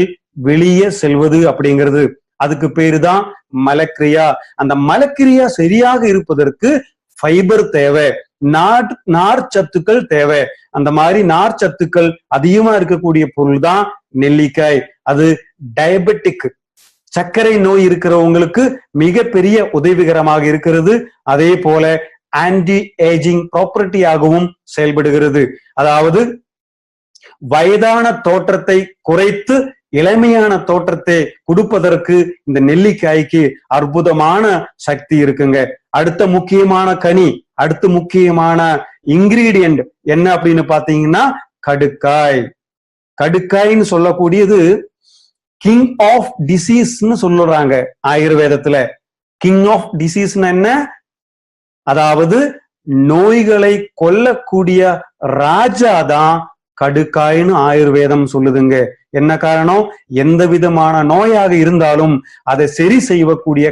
வெளியே செல்வது அப்படிங்கிறது. அதுக்கு பேரு தான் மலக்கிரியா. அந்த மலக்கிரியா சரியாக இருப்பதற்கு ஃபைபர் தேவை, நார்ச்சத்துக்கள் தேவை. அந்த மாதிரி நார்ச்சத்துக்கள் அதிகமா இருக்கக்கூடிய பொருள் தான் நெல்லிக்காய். அது டயபெட்டிக் சர்க்கரை நோய் இருக்கிறவங்களுக்கு மிகப்பெரிய உதவிகரமாக இருக்கிறது. அதே போல ஆன்டி ஏஜிங் ப்ராப்பர்ட்டியாகவும் செயல்படுகிறது. அதாவது வயதான தோற்றத்தை குறைத்து இளமையான தோற்றத்தை கொடுப்பதற்கு இந்த நெல்லிக்காய்க்கு அற்புதமான சக்தி இருக்குங்க. அடுத்த முக்கியமான கனி, அடுத்த முக்கியமான இன்கிரீடியன்ட் என்ன அப்படின்னு பாத்தீங்கன்னா கடுக்காய். கடுக்காய்ன்னு சொல்லக்கூடியது கிங் ஆஃப் டிசீஸ்ன்னு சொல்லுறாங்க ஆயுர்வேதத்துல. கிங் ஆஃப் டிசீஸ்னா என்ன? அதாவது நோய்களை கொல்லக்கூடிய ராஜா தான் கடுக்காய்னு ஆயுர்வேதம் சொல்லுதுங்க. என்ன காரணம்? எந்த விதமான நோயாக இருந்தாலும் அதை சரி செய்யக்கூடிய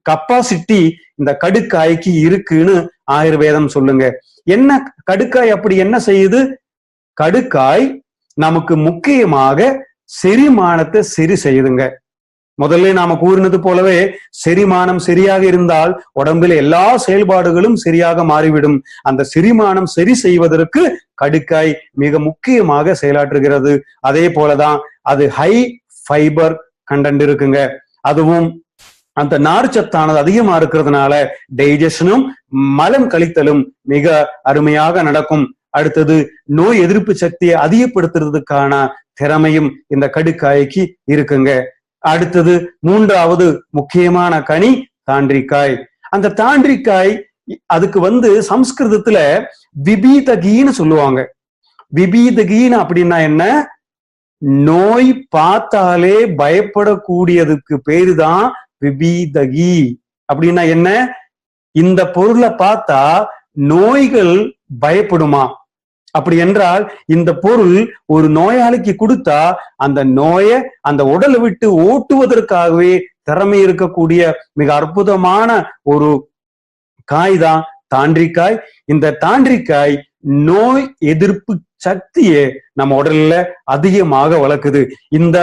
கப்பாசிட்டி இந்த கடுக்காய்க்கு இருக்குன்னு ஆயுர்வேதம் சொல்லுங்க. என்ன கடுக்காய் அப்படி என்ன செய்யுது? கடுக்காய் நமக்கு முக்கியமாக செரிமானத்தை சரி செய்யுதுங்க. முதல்ல நாம கூறினது போலவே செரிமானம் சரியாக இருந்தால் உடம்பில் எல்லா செயல்பாடுகளும் சரியாக மாறிவிடும். அந்த செரிமானம் சரி செய்வதற்கு கடுக்காய் மிக முக்கியமாக செயலாற்றுகிறது. அதே போலதான் அது ஹை ஃபைபர் கண்டென்ட் இருக்குங்க. அதுவும் அந்த நார்ச்சத்தானது அதிகமா இருக்கிறதுனால டைஜஷனும் மலம் கழித்தலும் மிக அருமையாக நடக்கும். அடுத்தது நோய் எதிர்ப்பு சக்தியை அதிகப்படுத்துறதுக்கான திறமையும் இந்த கடுக்காய்க்கு இருக்குங்க. அடுத்தது மூன்றாவது முக்கியமான கனி தாண்டிக்காய். அந்த தாண்டிக்காய் அதுக்கு சம்ஸ்கிருதத்துல விபீதகின்னு சொல்லுவாங்க. விபீதகின்னு அப்படின்னா என்ன? நோய் பார்த்தாலே பயப்படக்கூடியதுக்கு பேருதான் விபீதகி. அப்படின்னா என்ன? இந்த பொருளை பார்த்தா நோய்கள் பயப்படுமா? அப்படி என்றால் இந்த பொருள் ஒரு நோயாளிக்கு கொடுத்தா அந்த நோயை அந்த உடலை விட்டு ஓட்டுவதற்காகவே திறமை இருக்கக்கூடிய மிக அற்புதமான ஒரு காய் தான் தாண்டிக்காய். இந்த தாண்டிக்காய் நோய் எதிர்ப்பு சக்தியை நம்ம உடல்ல அதிகமாக வளர்க்குது. இந்த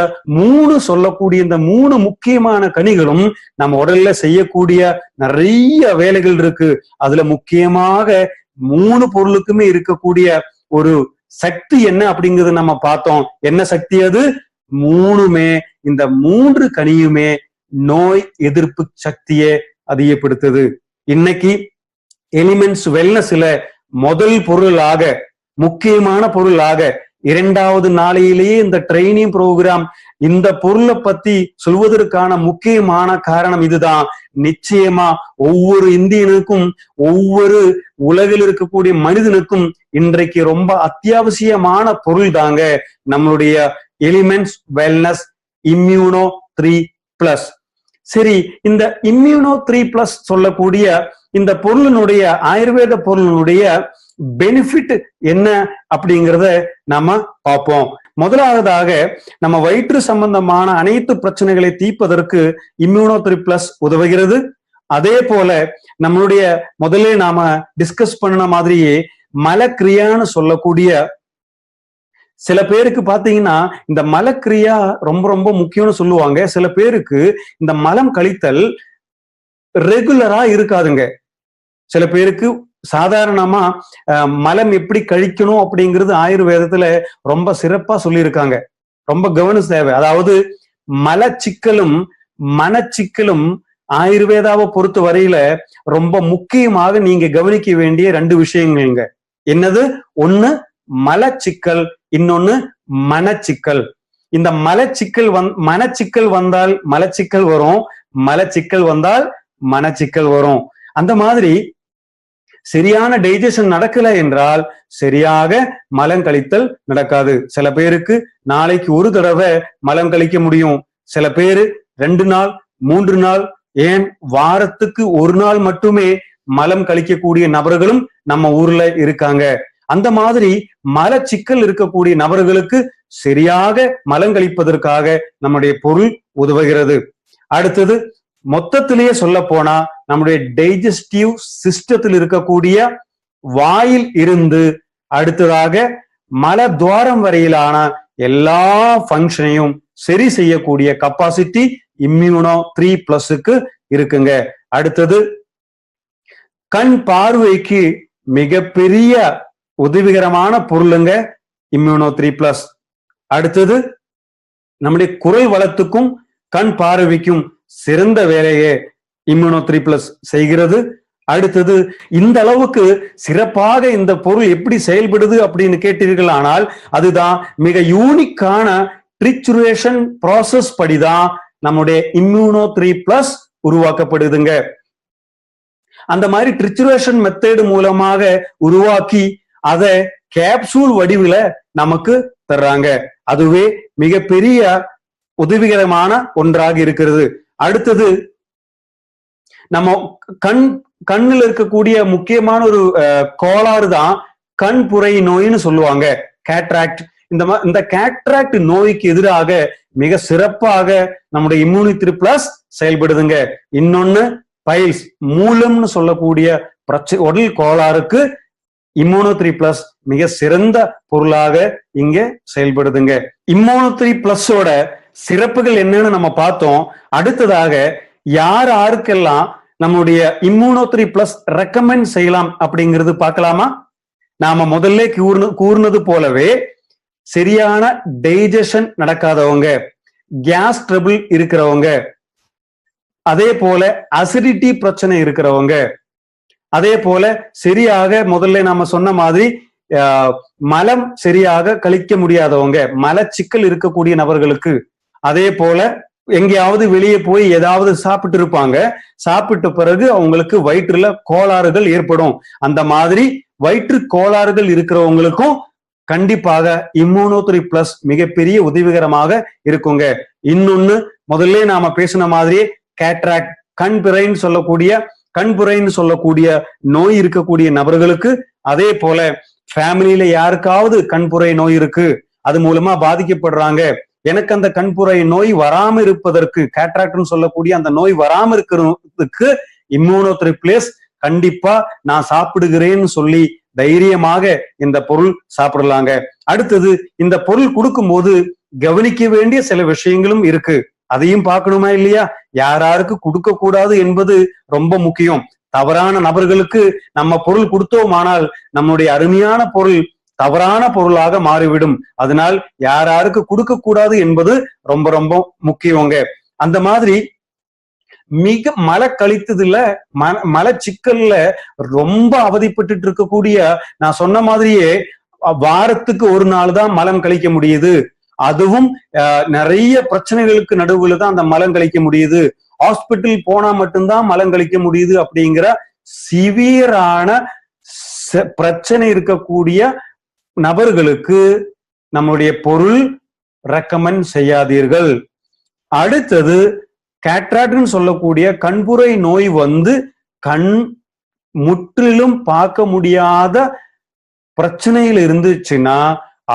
சொல்லக்கூடிய இந்த 3 முக்கியமான கனிகளும் நம்ம உடல்ல செய்யக்கூடிய நிறைய வேலைகள் இருக்கு. அதுல முக்கியமாக 3 பொருளுக்குமே இருக்கக்கூடிய ஒரு சக்தி என்ன அப்படிங்கிறது நம்ம பார்த்தோம். என்ன சக்தி அது? 3மே இந்த 3 கனியுமே நோய் எதிர்ப்பு சக்தியை அதிகப்படுத்துது. இன்னைக்கு எலிமெண்ட்ஸ் வெல்னஸ்ல முதல் பொருளாக முக்கியமான பொருளாக 2வது நாளையிலேயே இந்த ட்ரைனிங் ப்ரோக்ராம் இந்த பொருளை பத்தி சொல்வதற்கான முக்கியமான காரணம் இதுதான். நிச்சயமா ஒவ்வொரு இந்தியனுக்கும் ஒவ்வொரு உலகில் இருக்கக்கூடிய மனிதனுக்கும் இன்றைக்கு ரொம்ப அத்தியாவசியமான பொருள் தாங்க நம்மளுடைய எலிமெண்ட்ஸ் வெல்னஸ் இம்யூனோ 3+. சரி, இந்த இம்யூனோ 3+ சொல்லக்கூடிய இந்த பொருளினுடைய ஆயுர்வேத பொருளினுடைய பெனிஃபிட் என்ன அப்படிங்கிறத நாம பார்ப்போம். முதலாவதாக நம்ம வயிற்று சம்பந்தமான அனைத்து பிரச்சனைகளை தீர்ப்பதற்கு இம்யூனோ 3+ உதவுகிறது. அதே போல நம்மளுடைய முதல்ல நாம டிஸ்கஸ் பண்ண மாதிரியே மலக்கிரியான்னு சொல்லக்கூடிய சில பேருக்கு பாத்தீங்கன்னா இந்த மலக்கிரியா ரொம்ப ரொம்ப முக்கியம்னு சொல்லுவாங்க. சில பேருக்கு இந்த மலம் கழித்தல் ரெகுலரா இருக்காதுங்க. சில பேருக்கு சாதாரணமா மலம் எப்படி கழிக்கணும் அப்படிங்கிறது ஆயுர்வேதத்துல ரொம்ப சிறப்பா சொல்லியிருக்காங்க. ரொம்ப கவனம் தேவை. அதாவது மலச்சிக்கலும் மனச்சிக்கலும் ஆயுர்வேதாவை பொறுத்த வரையில ரொம்ப முக்கியமாக நீங்க கவனிக்க வேண்டிய 2 விஷயங்கள்ங்க. என்னது? ஒண்ணு மலச்சிக்கல், இன்னொன்னு மனச்சிக்கல். இந்த மனச்சிக்கல் வந்தால் மலச்சிக்கல் வரும், மலச்சிக்கல் வந்தால் மனச்சிக்கல் வரும். அந்த மாதிரி சரியான டைஜஷன் நடக்கல என்றால் சரியாக மலம் கழித்தல் நடக்காது. சில பேருக்கு நாளைக்கு ஒரு தடவை மலம் கழிக்க முடியும், சில பேரு 2 நாள் 3 நாள், ஏன் வாரத்துக்கு 1 நாள் மட்டுமே மலம் கழிக்கக்கூடிய நபர்களும் நம்ம ஊர்ல இருக்காங்க. அந்த மாதிரி மலச்சிக்கல் இருக்கக்கூடிய நபர்களுக்கு சரியாக மலம் கழிப்பதற்காக நம்முடைய பொருள் உதவுகிறது. அடுத்தது மொத்தத்திலேயே சொல்ல போனா நம்முடைய டைஜஸ்டிவ் சிஸ்டத்தில் இருக்கக்கூடிய வாயில் இருந்து அடுத்ததாக மலத்வாரம் வரையிலான எல்லா ஃபங்க்ஷனையும் சரி செய்யக்கூடிய கப்பாசிட்டி இம்யூனோ 3+க்கு இருக்குங்க. அடுத்தது கண் பார்வைக்கு மிகப்பெரிய உதவிகரமான பொருளுங்க இம்யூனோ 3+. அடுத்தது நம்முடைய குரல் வளத்துக்கும் கண் பார்வைக்கும் சிறந்த வேலையை இம்யூனோ 3+ செய்கிறது. அடுத்தது இந்த அளவுக்கு சிறப்பாக இந்த பொருள் எப்படி செயல்படுது அப்படின்னு கேட்டீர்கள். ஆனால் அதுதான் மிக யூனிக்கான ட்ரிச்சுரேஷன் ப்ராசஸ் படிதான் நம்முடைய இம்யூனோ 3+ உருவாக்கப்படுதுங்க. அந்த மாதிரி ட்ரிச்சுரேஷன் மெத்தட் மூலமாக உருவாக்கி அதை கேப்சூல் வடிவில நமக்கு தர்றாங்க. அதுவே மிகப்பெரிய உதவிகரமான ஒன்றாக இருக்கிறது. அடுத்தது நம்ம கண்ணில் இருக்கக்கூடிய முக்கியமான ஒரு கோளாறு தான் கண்புரை நோயின்னு சொல்லுவாங்க, கேட்ராக்ட். இந்த கேட்ராக்ட் நோய்க்கு எதிராக மிக சிறப்பாக நம்முடைய இம்யூனோ 3+ செயல்படுதுங்க. இன்னொன்னு பைல்ஸ், மூலம்னு சொல்லக்கூடிய உடல் கோளாறுக்கு இம்யூனோ 3+ மிக சிறந்த பொருளாக இங்க செயல்படுதுங்க. இம்யூனோ 3+ஓட சிறப்புகள் என்னன்னு நம்ம பார்த்தோம். அடுத்ததாக யாருக்கெல்லாம் நம்முடைய இம்யூனோ 3+ ரெக்கமெண்ட் செய்யலாம் அப்படிங்கிறது பார்க்கலாமா? நாம முதல்ல கூர்னது போலவே சரியான டைஜஷன் நடக்காதவங்க, கேஸ் ட்ரபிள் இருக்கிறவங்க, அதே போல அசிடிட்டி பிரச்சனை இருக்கிறவங்க, அதே போல சரியாக முதல்ல நாம சொன்ன மாதிரி மலம் சரியாக கழிக்க முடியாதவங்க, மலச்சிக்கல் இருக்கக்கூடிய நபர்களுக்கு, அதே போல எங்கேயாவது வெளியே போய் ஏதாவது சாப்பிட்டு இருப்பாங்க, சாப்பிட்ட பிறகு அவங்களுக்கு வயிற்றுல கோளாறுகள் ஏற்படும். அந்த மாதிரி வயிற்று கோளாறுகள் இருக்கிறவங்களுக்கும் கண்டிப்பாக இம்யூனோ 3+ மிகப்பெரிய உதவிகரமாக இருக்குங்க. இன்னொன்னு முதல்ல நாம பேசின மாதிரியே கேட்ராக்ட், கண்புரைன்னு சொல்லக்கூடிய நோய் இருக்கக்கூடிய நபர்களுக்கு, அதே போல ஃபேமிலியில யாருக்காவது கண்புரை நோய் இருக்கு, அது மூலமா பாதிக்கப்படுறாங்க, எனக்கு அந்த கண்புரை நோய் வராம இருப்பதற்கு, கேட்ராக்ட்னு சொல்லக்கூடிய அந்த நோய் வராம இருக்கிறதுக்கு இம்யூனோ 3+ கண்டிப்பா நான் சாப்பிடுகிறேன்னு சொல்லி தைரியமாக இந்த பொருள் சாப்பிடலாங்க. அடுத்தது இந்த பொருள் கொடுக்கும்போது கவனிக்க வேண்டிய சில விஷயங்களும் இருக்கு, அதையும் பார்க்கணுமா இல்லையா? யாருக்கு கொடுக்க கூடாது என்பது ரொம்ப முக்கியம். தவறான நபர்களுக்கு நம்ம பொருள் கொடுத்தோமானால் நம்முடைய அருமையான பொருள் தவறான பொருளாக மாறிவிடும். அதனால் யாருக்கு கொடுக்க கூடாது என்பது ரொம்ப ரொம்ப முக்கியங்க. அந்த மாதிரி மிக மல கழித்ததுல மலச்சிக்கல்ல ரொம்ப அவதிப்பட்டு இருக்கக்கூடிய, நான் சொன்ன மாதிரியே வாரத்துக்கு 1 நாள் தான் மலம் கழிக்க முடியுது, அதுவும் நிறைய பிரச்சனைகளுக்கு நடுவுல தான் அந்த மலம் கழிக்க முடியுது, ஹாஸ்பிட்டல் போனா மட்டும்தான் மலம் கழிக்க முடியுது அப்படிங்கிற சிவியரான பிரச்சனை இருக்கக்கூடிய நபர்களுக்கு நம்முடைய பொருள் ரெக்கமெண்ட் செய்யாதீர்கள். அடுத்தது கேட்ராக்ட்னு சொல்லக்கூடிய கண்புரை நோய் வந்து கண் முற்றிலும் பார்க்க முடியாத பிரச்சனையில் இருந்துச்சுன்னா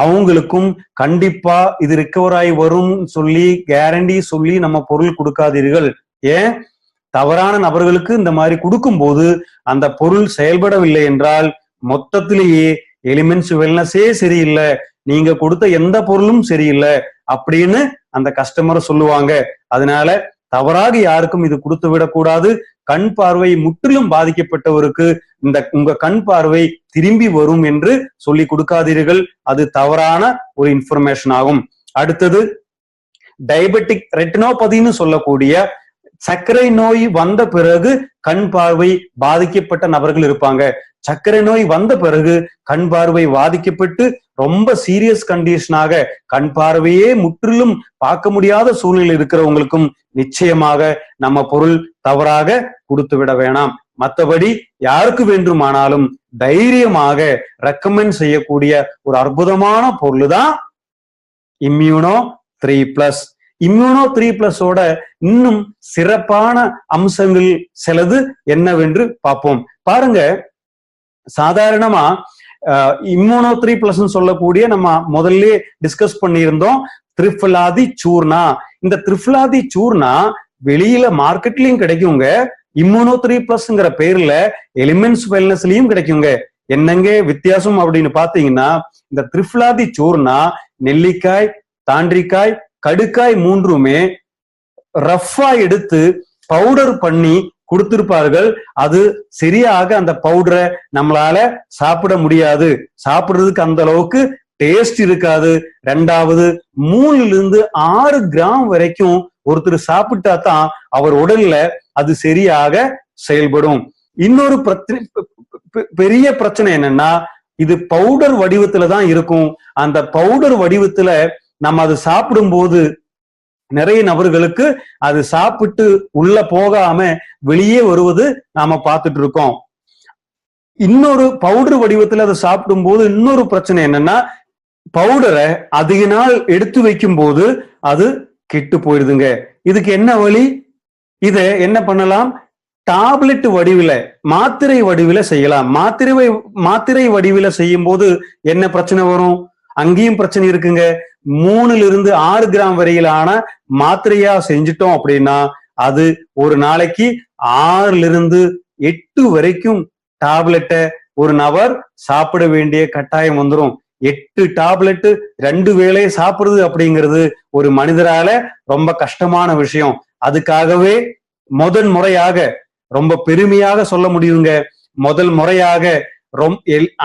அவங்களுக்கும் கண்டிப்பா இது ரிகவர் ஆகி வரும் சொல்லி கேரண்டி சொல்லி நம்ம பொருள் கொடுக்காதீர்கள். ஏன், தவறான நபர்களுக்கு இந்த மாதிரி கொடுக்கும் போது அந்த பொருள் செயல்படவில்லை என்றால் மொத்தத்திலேயே எலிமெண்ட்ஸ் வெல்னஸே சரியில்லை, நீங்க கொடுத்த எந்த பொருளும் சரியில்லை அப்படின்னு அந்த கஸ்டமர் சொல்லுவாங்க. அதனால தவறாக யாருக்கும் இது கொடுத்து விடக்கூடாது. கண் பார்வை முற்றிலும் பாதிக்கப்பட்டவருக்கு இந்த உங்க கண் பார்வை திரும்பி வரும் என்று சொல்லி கொடுக்காதீர்கள். அது தவறான ஒரு இன்ஃபர்மேஷன் ஆகும். அடுத்தது டயபெட்டிக் ரெட்டினோபதின்னு சொல்லக்கூடிய சர்க்கரை நோய் வந்த பிறகு கண் பார்வை பாதிக்கப்பட்ட நபர்கள் இருப்பாங்க. சர்க்கரை நோய் வந்த பிறகு கண் பார்வை பாதிக்கப்பட்டு ரொம்ப சீரியஸ் கண்டிஷனாக கண் பார்வையே முற்றிலும் பார்க்க முடியாத சூழ்நிலை இருக்கிறவங்களுக்கும் நிச்சயமாக நம்ம பொருள் தவறாக கொடுத்து விட வேணாம். மற்றபடி யாருக்கு வேண்டுமானாலும் தைரியமாக ரெக்கமெண்ட் செய்யக்கூடிய ஒரு அற்புதமான பொருள் தான் இம்யூனோ 3+. இம்யூனோ 3+ஓட இன்னும் சிறப்பான அம்சங்கள் சிலது என்னவென்று பார்ப்போம். பாருங்க, சாதாரணமா இம்யூனோ 3+ சொல்லக்கூடிய நம்ம முதல்ல டிஸ்கஸ் பண்ணியிருந்தோம் திரிஃபலாதி சூர்ணா. இந்த திரிஃபலாதி சூர்ணா வெளியில மார்க்கெட்லயும் கிடைக்குங்க, இம்யூனோ 3+ங்கிற பேர்ல எலிமெண்ட்ஸ் வெல்னஸ்லயும் கிடைக்குங்க. என்னங்க வித்தியாசம் அப்படின்னு பாத்தீங்கன்னா, இந்த திரிஃபலாதி சூர்ணா நெல்லிக்காய், தாண்டிக்காய், கடுக்காய் மூன்றுமே ரஃபா எடுத்து பவுடர் பண்ணி கொடுத்திருப்பார்கள். அது சரியாக அந்த பவுடரை நம்மளால சாப்பிட முடியாது, சாப்பிடுறதுக்கு அந்த அளவுக்கு டேஸ்ட் இருக்காது. ரெண்டாவது 3-6 கிராம் வரைக்கும் ஒருத்தர் சாப்பிட்டா தான் அவர் உடல்ல அது சரியாக செயல்படும். இன்னொரு பெரிய பிரச்சனை என்னன்னா, இது பவுடர் வடிவத்துல தான் இருக்கும். அந்த பவுடர் வடிவத்துல நம்ம அது சாப்பிடும் போது நிறைய நபர்களுக்கு அது சாப்பிட்டு உள்ள போகாம வெளியே வருவது நாம பார்த்துட்டு இருக்கோம். இன்னொரு பவுடர் வடிவத்துல அதை சாப்பிடும் போது இன்னொரு பிரச்சனை என்னன்னா, பவுடரை அதிக நாள் எடுத்து வைக்கும் போது அது கெட்டு போயிடுதுங்க. இதுக்கு என்ன வழி? இதை என்ன பண்ணலாம்? டாப்லெட் வடிவில, மாத்திரை வடிவில செய்யலாம். மாத்திரை வடிவில செய்யும் போது என்ன பிரச்சனை வரும்? அங்கேயும் பிரச்சனை இருக்குங்க. 3-6 கிராம் வரையிலான மாத்திரையா செஞ்சுட்டோம் அப்படின்னா அது ஒரு நாளைக்கு 6-8 வரைக்கும் டாப்லெட்டை ஒரு நபர் சாப்பிட வேண்டிய கட்டாயம் வந்துடும். 8 டாப்லெட் 2 வேளை சாப்பிடுறது அப்படிங்கிறது ஒரு மனிதரால ரொம்ப கஷ்டமான விஷயம். அதுக்காகவே முதல் முறையாக, ரொம்ப பெருமையாக சொல்ல முடியுங்க, முதல் முறையாக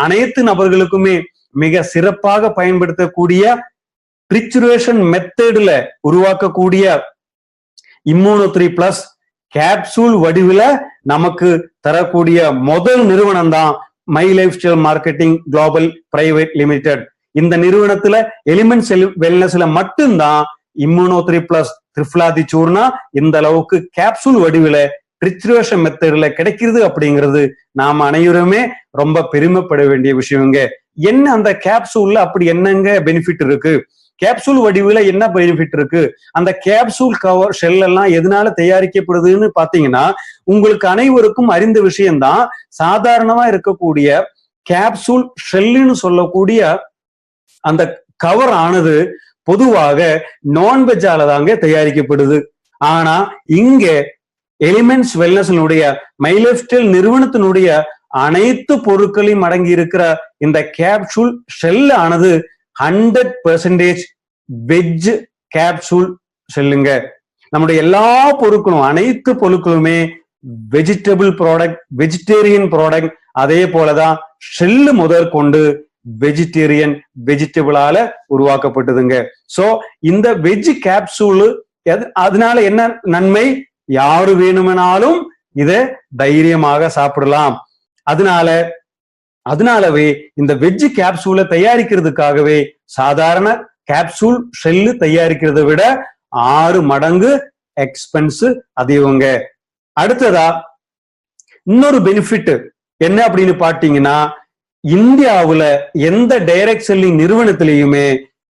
அனைத்து நபர்களுக்குமே மிக சிறப்பாக பயன்படுத்தக்கூடிய ட்ரிச்சுரேஷன் மெத்தட்ல உருவாக்கக்கூடிய இம்யூனோ 3+ கேப்சூல் வடிவில நமக்கு தரக்கூடிய முதல் நிறுவனம் தான் my lifestyle marketing global private limited. இந்த நிறுவனத்துல எலிமெண்ட்ஸ் வெல்னஸ்ல மட்டும்தான் இம்யூனோ 3+ திரிஃபலாதி சூர்ணா இந்த அளவுக்கு கேப்சூல் வடிவில ட்ரிச்சுரேஷன் மெத்தட்ல கிடைக்கிறது அப்படிங்கிறது நாம அனைவருமே ரொம்ப பெருமைப்பட வேண்டிய விஷயங்க. என்ன அந்த கேப்சூல்ல அப்படி என்னங்க பெனிஃபிட் இருக்கு? கேப்சூல் வடிவுல என்ன பெனிஃபிட் இருக்கு? அந்த கேப்சூல் கவர் ஷெல் எல்லாம் எதனால தயாரிக்கப்படுதுன்னு பாத்தீங்கன்னா, உங்களுக்கு அனைவருக்கும் அறிந்த விஷயம்தான். சாதாரணமா இருக்கக்கூடிய கேப்சூல் ஷெல்லுன்னு சொல்லக்கூடிய அந்த கவர் ஆனது பொதுவாக நான்வெஜ்ஜால தாங்க தயாரிக்கப்படுது. ஆனா இங்க எலிமெண்ட்ஸ் வெல்னஸ்னுடைய மை லைஃப் ஸ்டைல் நிறுவனத்தினுடைய அனைத்து பொருட்களையும் அடங்கி இருக்கிற இந்த கேப்சூல் ஷெல் ஆனது 100% வெஜ் கேப்சூல் ஷெல்லுங்க. நம்முடைய எல்லா பொருட்களும், அனைத்து பொருட்களுமே வெஜிடபிள் ப்ராடக்ட், வெஜிடேரியன் ப்ராடக்ட். அதே போலதான் ஷெல்லு முதல் கொண்டு வெஜிடபிளால உருவாக்கப்பட்டதுங்க. சோ இந்த வெஜ் கேப்சூல் அதனால என்ன நன்மை? யாரு வேணுமானாலும் இதை தைரியமாக சாப்பிடலாம். அதனாலவே இந்த வெஜ் கேப்சூலை தயாரிக்கிறதுக்காகவே சாதாரண கேப்சூல் ஷெல்லு தயாரிக்கிறதை விட 6 மடங்கு எக்ஸ்பென்ஸ் அதிகங்க. அடுத்ததா இன்னொரு பெனிஃபிட் என்ன அப்படின்னு பாத்தீங்கன்னா, இந்தியாவுல எந்த டைரக்ட் செல்லிங் நிறுவனத்திலையுமே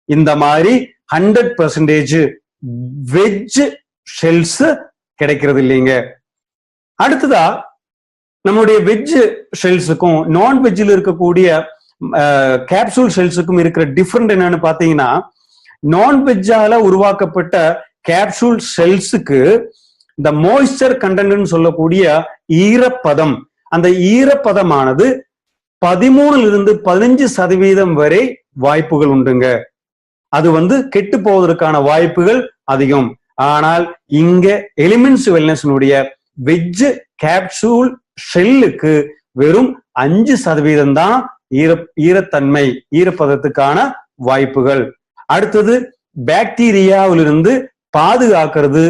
இந்த மாதிரி 100% வெஜ் ஷெல்ஸ் கிடைக்கிறது இல்லைங்க. அடுத்ததா நம்மளுடைய வெஜ் ஷெல்ஸுக்கும் நான் வெஜ்ல இருக்கக்கூடிய கேப்சூல் ஷெல்ஸுக்கும் இருக்கிற டிஃபரெண்ட் என்னன்னு பாத்தீங்கன்னா, நான் வெஜ்ஜால உருவாக்கப்பட்ட கேப்சூல் ஷெல்ஸுக்கு இந்த மாய்ஸ்சர் கண்டென்ட்னு சொல்லக்கூடிய ஈரப்பதம், அந்த ஈரப்பதமானது 13% வரை வாய்ப்புகள் உண்டுங்க. அது கெட்டு போவதற்கான வாய்ப்புகள் அதிகம். ஆனால் இங்க எலிமெண்ட்ஸ் வெல்னஸ்னுடைய வெஜ் கேப்சூல் ஷெல்லுக்கு வெறும் 5% தான் ஈரத்தன்மை, ஈரப்பதத்துக்கான வாய்ப்புகள். அடுத்தது பாக்டீரியாவிலிருந்து பாதுகாக்கிறது.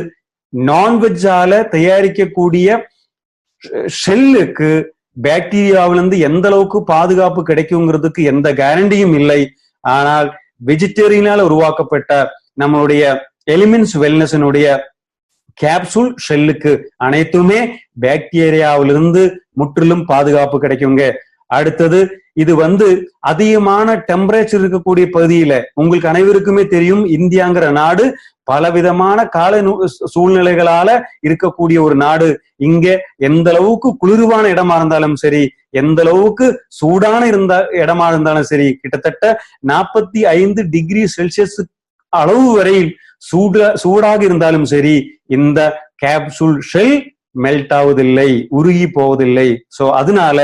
நான்வெஜ்ஜால தயாரிக்கக்கூடிய ஷெல்லுக்கு பாக்டீரியாவிலிருந்து எந்த அளவுக்கு பாதுகாப்பு கிடைக்குங்கிறதுக்கு எந்த கேரண்டியும் இல்லை. ஆனால் வெஜிடேரியனால உருவாக்கப்பட்ட நம்மளுடைய எலிமெண்ட்ஸ் வெல்னஸினுடைய கேப்சூல் ஷெல்லுக்கு அனைத்துமே பாக்டீரியாவிலிருந்து முற்றிலும் பாதுகாப்பு கிடைக்குங்க. அடுத்தது இது அதிகமான டெம்பரேச்சர் இருக்கக்கூடிய பகுதியில, உங்களுக்கு அனைவருக்குமே தெரியும், இந்தியாங்கிற நாடு பலவிதமான கால சூழ்நிலைகளால இருக்கக்கூடிய ஒரு நாடு. இங்க எந்த அளவுக்கு குளிர்வான இடமா இருந்தாலும் சரி, எந்த அளவுக்கு சூடான இடமா இருந்தாலும் சரி, கிட்டத்தட்ட 45 டிகிரி செல்சியஸ் அளவு வரையில் சூடாக இருந்தாலும் சரி, இந்த கேப்சூல் ஷெல் மெல்ட் ஆவதில்லை, உருகி போவதில்லை. சோ அதனால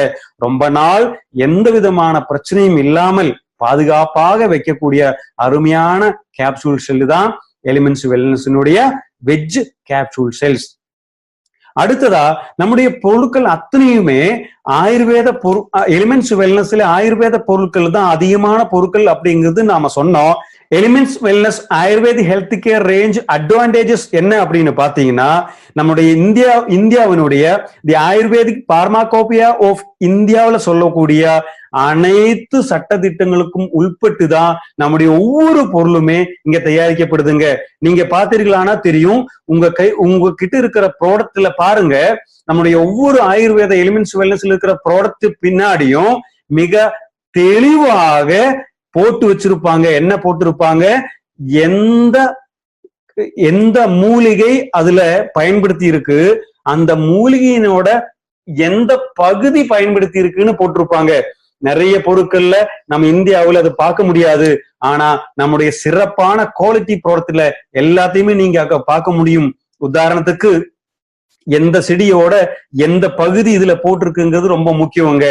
ரொம்ப நாள் எந்த விதமான பிரச்சனையும் இல்லாமல் பாதுகாப்பாக வைக்கக்கூடிய அருமையான கேப்சூல் ஷெல் தான் எலிமெண்ட்ஸ் வெல்னஸினுடைய வெஜ் கேப்சூல் ஷெல்ஸ். அடுத்ததா நம்முடைய பொருட்கள் அத்தனையுமே ஆயுர்வேத எலிமெண்ட்ஸ் வெல்னஸ்ல ஆயுர்வேத பொருட்கள் தான் அதிகமான பொருட்கள் அப்படிங்கிறது நாம சொன்னோம். Elements wellness ayurvedic health care range advantages என்ன அப்படின்னு பாத்தீங்கன்னா, நம்முடைய இந்தியாவினுடைய தி ஆயுர்வேதிக் பார்மாகோபியா ஆஃப் இந்தியாவில் சொல்லக்கூடிய அனைத்து சட்ட திட்டங்களுக்கும் உட்பட்டு தான் நம்முடைய ஒவ்வொரு பொருளுமே இங்க தயாரிக்கப்படுதுங்க. நீங்க பாத்தீர்களானா தெரியும், உங்க கிட்ட இருக்கிற ப்ராடக்ட்ல பாருங்க, நம்முடைய ஒவ்வொரு ஆயுர்வேத எலிமெண்ட்ஸ் வெல்னஸ்ல இருக்கிற ப்ராடக்ட் பின்னாடியும் மிக தெளிவாக போட்டு வச்சிருப்பாங்க. என்ன போட்டிருப்பாங்க, எந்த மூலிகை அதுல பயன்படுத்தி இருக்கு, அந்த மூலிகையினோட எந்த பகுதி பயன்படுத்தி இருக்குன்னு போட்டிருப்பாங்க. நிறைய பொருட்கள்ல நம்ம இந்தியாவில் அது பார்க்க முடியாது. ஆனா நம்முடைய சிறப்பான குவாலிட்டி ப்ராடக்ட்ல எல்லாத்தையுமே நீங்க பார்க்க முடியும். உதாரணத்துக்கு எந்த செடியோட எந்த பகுதி இதுல போட்டிருக்குங்கிறது ரொம்ப முக்கியங்க.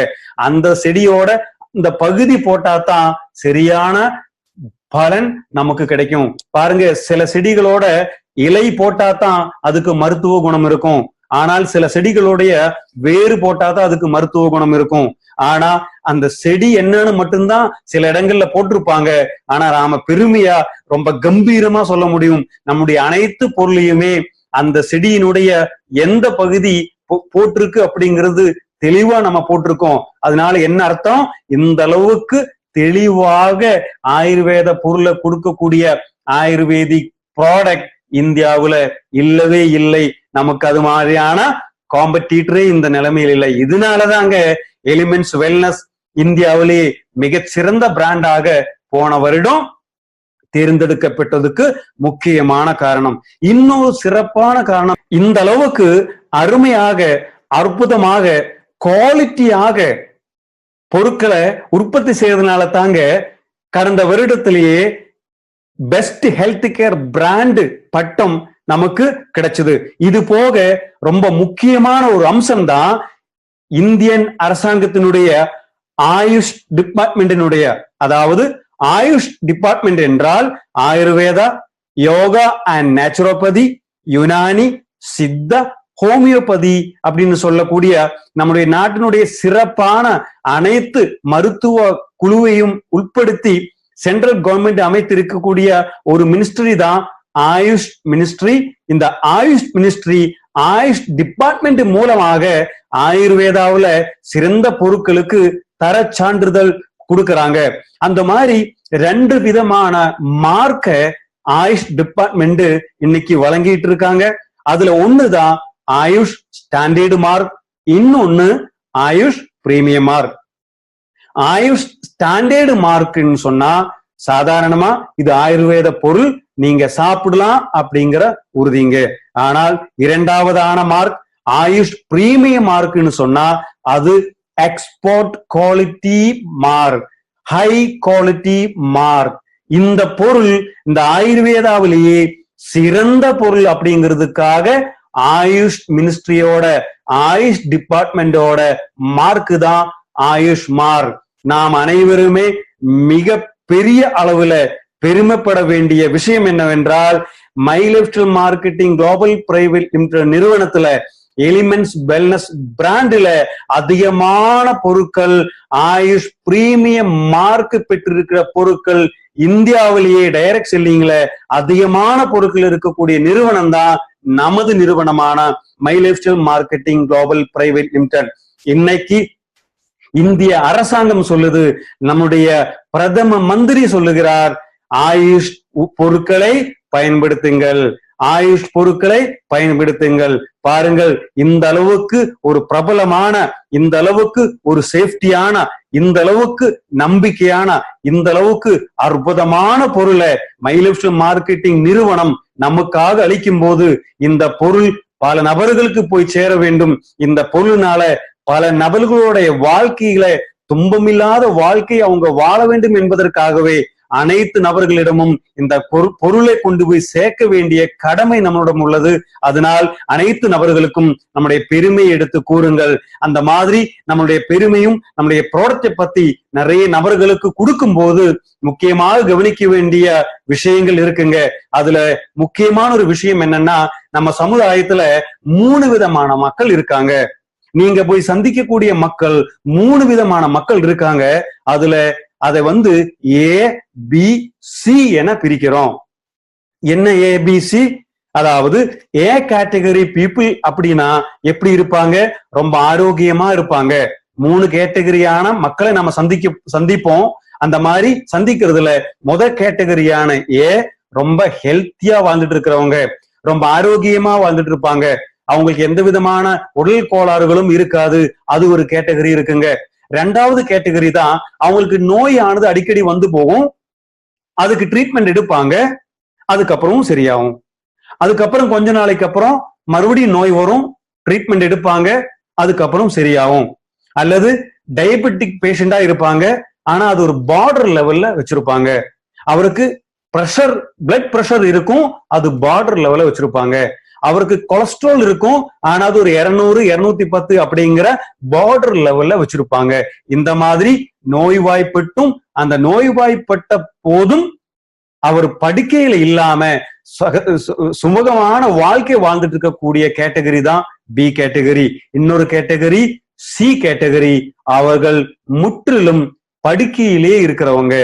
அந்த செடியோட இந்த பகுதி போட்டாதான் சரியான பலன் நமக்கு கிடைக்கும். பாருங்க, சில செடிகளோட இலை போட்டாதான் அதுக்கு மருத்துவ குணம் இருக்கும். ஆனால் சில செடிகளுடைய வேறு போட்டாதான் அதுக்கு மருத்துவ குணம் இருக்கும். ஆனா அந்த செடி என்னன்னு மட்டும்தான் சில இடங்கள்ல போட்டிருப்பாங்க. ஆனா நாம பெருமையா ரொம்ப கம்பீரமா சொல்ல முடியும், நம்முடைய அனைத்து பொருளையுமே அந்த செடியினுடைய எந்த பகுதி போட்டிருக்கு அப்படிங்கிறது தெளிவா நம்ம போட்டிருக்கோம். அதனால என்ன அர்த்தம், இந்த அளவுக்கு தெளிவாக ஆயுர்வேத பொருளை கொடுக்கக்கூடிய ஆயுர்வேதிக் ப்ராடக்ட் இந்தியாவுல இல்லவே இல்லை. நமக்கு அது மாதிரியான காம்படிட்டரே இந்த நிலைமையில் இல்லை. இதனாலதாங்க எலிமெண்ட்ஸ் வெல்னஸ் இந்தியாவிலேயே மிகச்சிறந்த பிராண்டாக போன வருடம் தேர்ந்தெடுக்கப்பட்டதுக்கு முக்கியமான காரணம். இன்னொரு சிறப்பான காரணம், இந்த அளவுக்கு அருமையாக அற்புதமாக குவாலிட்டியாக பொருட்களை உற்பத்தி செய்யறதுனால தாங்க கடந்த வருடத்திலேயே பெஸ்ட் ஹெல்த் கேர் பிராண்ட் பட்டம் நமக்கு கிடைச்சது. இது போக ரொம்ப முக்கியமான ஒரு அம்சம் தான் இந்தியன் அரசாங்கத்தினுடைய ஆயுஷ் டிபார்ட்மெண்டினுடைய, அதாவது ஆயுஷ் டிபார்ட்மெண்ட் என்றால் Ayurveda, yoga and naturopathy, Unani, Siddha, homeopathy அப்படின்னு சொல்லக்கூடிய நம்முடைய நாட்டினுடைய சிறப்பான அனைத்து மருத்துவ குழுவையும் உட்படுத்தி சென்ட்ரல் கவர்மெண்ட் அமைத்திருக்கக்கூடிய ஒரு மினிஸ்ட்ரி தான் ஆயுஷ் மினிஸ்ட்ரி. இந்த ஆயுஷ் மினிஸ்ட்ரி ஆயுஷ் டிபார்ட்மெண்ட் மூலமாக ஆயுர்வேதாவுல சிறந்த பொருட்களுக்கு தர சான்றிதழ் கொடுக்கறாங்க. அந்த மாதிரி 2 விதமான மார்க்க ஆயுஷ் டிபார்ட்மெண்ட் இன்னைக்கு வழங்கிட்டு இருக்காங்க. அதுல ஒண்ணுதான் ஆயுஷ் ஸ்டாண்டர்ட் மார்க், இன்னொன்னு Ayush premium mark. Ayush standard மார்க்னு சொன்னா சாதாரணமா இது ஆயுர்வேத பொருள் நீங்க சாப்பிடலாம் அப்படிங்கிற உறுதிங்க. ஆனால் இரண்டாவதான மார்க் ஆயுஷ் பிரீமியம் மார்க்னு சொன்னா அது export quality mark, high quality mark. இந்த பொருள் இந்த ஆயுர்வேதாவிலேயே சிறந்த பொருள் அப்படிங்கிறதுக்காக ஆயுஷ் மினிஸ்ட்ரியோட ஆயுஷ் டிபார்ட்மெண்டோட மார்க் தான் ஆயுஷ் மார்க். நாம் அனைவருமே மிக பெரிய அளவுல பெருமைப்பட வேண்டிய விஷயம் என்னவென்றால், my lifestyle marketing global private limited நிறுவனத்துல எலிமெண்ட்ஸ் வெல்னஸ் பிராண்ட்ல அதிகமான பொருட்கள் ஆயுஷ் பிரீமியம் மார்க் பெற்றிருக்கிற பொருட்கள் இந்தியாவிலேயே டைரக்ட் செல்லிங்ல அதிகமான பொருட்கள் இருக்கக்கூடிய நிறுவனம் தான் நமது நிறுவனமான my lifestyle marketing global private limited. இன்னைக்கு இந்திய அரசாங்கம் சொல்லுது, நம்முடைய பிரதம மந்திரி சொல்லுகிறார், ஆயுஷ் பொருட்களை பயன்படுத்துங்கள், ஆயுஷ் பொருட்களை பயன்படுத்துங்கள். பாருங்கள், இந்த அளவுக்கு ஒரு பிரபலமான, இந்த அளவுக்கு ஒரு சேஃப்டியான, இந்த அளவுக்கு நம்பிக்கையான, இந்த அளவுக்கு அற்புதமான பொருளை மை லைஃப் ஸ்டைல் மார்க்கெட்டிங் நிறுவனம் நமக்காக அளிக்கும் போது இந்த பொருள் பல நபர்களுக்கு போய் சேர வேண்டும். இந்த பொருள்னால பல நபர்களுடைய வாழ்க்கையில துன்பமில்லாத வாழ்க்கை அவங்க வாழ வேண்டும் என்பதற்காகவே அனைத்து நபர்களிடமும் இந்த பொருளை கொண்டு போய் சேர்க்க வேண்டிய கடமை நம்மளிடம் உள்ளது. அதனால் அனைத்து நபர்களுக்கும் நம்முடைய பெருமையை எடுத்து கூறுங்கள். அந்த மாதிரி நம்மளுடைய பெருமையும் நம்முடைய ப்ராடக்டை பத்தி நிறைய நபர்களுக்கு கொடுக்கும் போது முக்கியமாக கவனிக்க வேண்டிய விஷயங்கள் இருக்குங்க. அதுல முக்கியமான ஒரு விஷயம் என்னன்னா, நம்ம சமுதாயத்துல 3 விதமான மக்கள் இருக்காங்க. நீங்க போய் சந்திக்கக்கூடிய மக்கள் 3 விதமான மக்கள் இருக்காங்க. அதுல அதை ஏ பி சி என பிரிக்கிறோம். என்ன ஏபிசி? அதாவது ஏ கேட்டகரி பீப்புள் அப்படின்னா எப்படி இருப்பாங்க? ரொம்ப ஆரோக்கியமா இருப்பாங்க. 3 கேட்டகரியான மக்களை நம்ம சந்திப்போம். அந்த மாதிரி சந்திக்கிறதுல கேட்டகரியான ஏ ரொம்ப ஹெல்த்தியா வாழ்ந்துட்டு இருக்கிறவங்க, ரொம்ப ஆரோக்கியமா வாழ்ந்துட்டு இருப்பாங்க, அவங்களுக்கு எந்த விதமான உடல் கோளாறுகளும் இருக்காது. அது ஒரு கேட்டகரி இருக்குங்க. 2வது கேட்டகரி தான் அவங்களுக்கு நோயானது அடிக்கடி வந்து போகும், அதுக்கு ட்ரீட்மெண்ட் எடுப்பாங்க, அதுக்கப்புறம் சரியாகும். அதுக்கப்புறம் கொஞ்ச நாளைக்கு அப்புறம் மறுபடியும் நோய் வரும், ட்ரீட்மெண்ட் எடுப்பாங்க, அதுக்கப்புறம் சரியாகும். அல்லது டயபெட்டிக் பேஷண்டா இருப்பாங்க, ஆனா அது ஒரு பார்டர் லெவல்ல வச்சிருப்பாங்க. அவருக்கு பிரஷர், பிளட் பிரஷர் இருக்கும், அது பார்டர் லெவல்ல வச்சிருப்பாங்க. அவருக்கு கொலஸ்ட்ரால் இருக்கும், ஆனா அது ஒரு 200 210 அப்படிங்கிற பார்டர் லெவல்ல வச்சிருப்பாங்க. இந்த மாதிரி நோய்வாய்ப்பட்டும் அந்த நோய்வாய்ப்பட்ட போதும் அவர் படுக்கையில இல்லாம சுமூகமான வாழ்க்கை வாழ்ந்துட்டு இருக்கக்கூடிய கேட்டகரி தான் பி கேட்டகரி. இன்னொரு கேட்டகரி சி கேட்டகரி. அவர்கள் முற்றிலும் படுக்கையிலே இருக்கிறவங்க,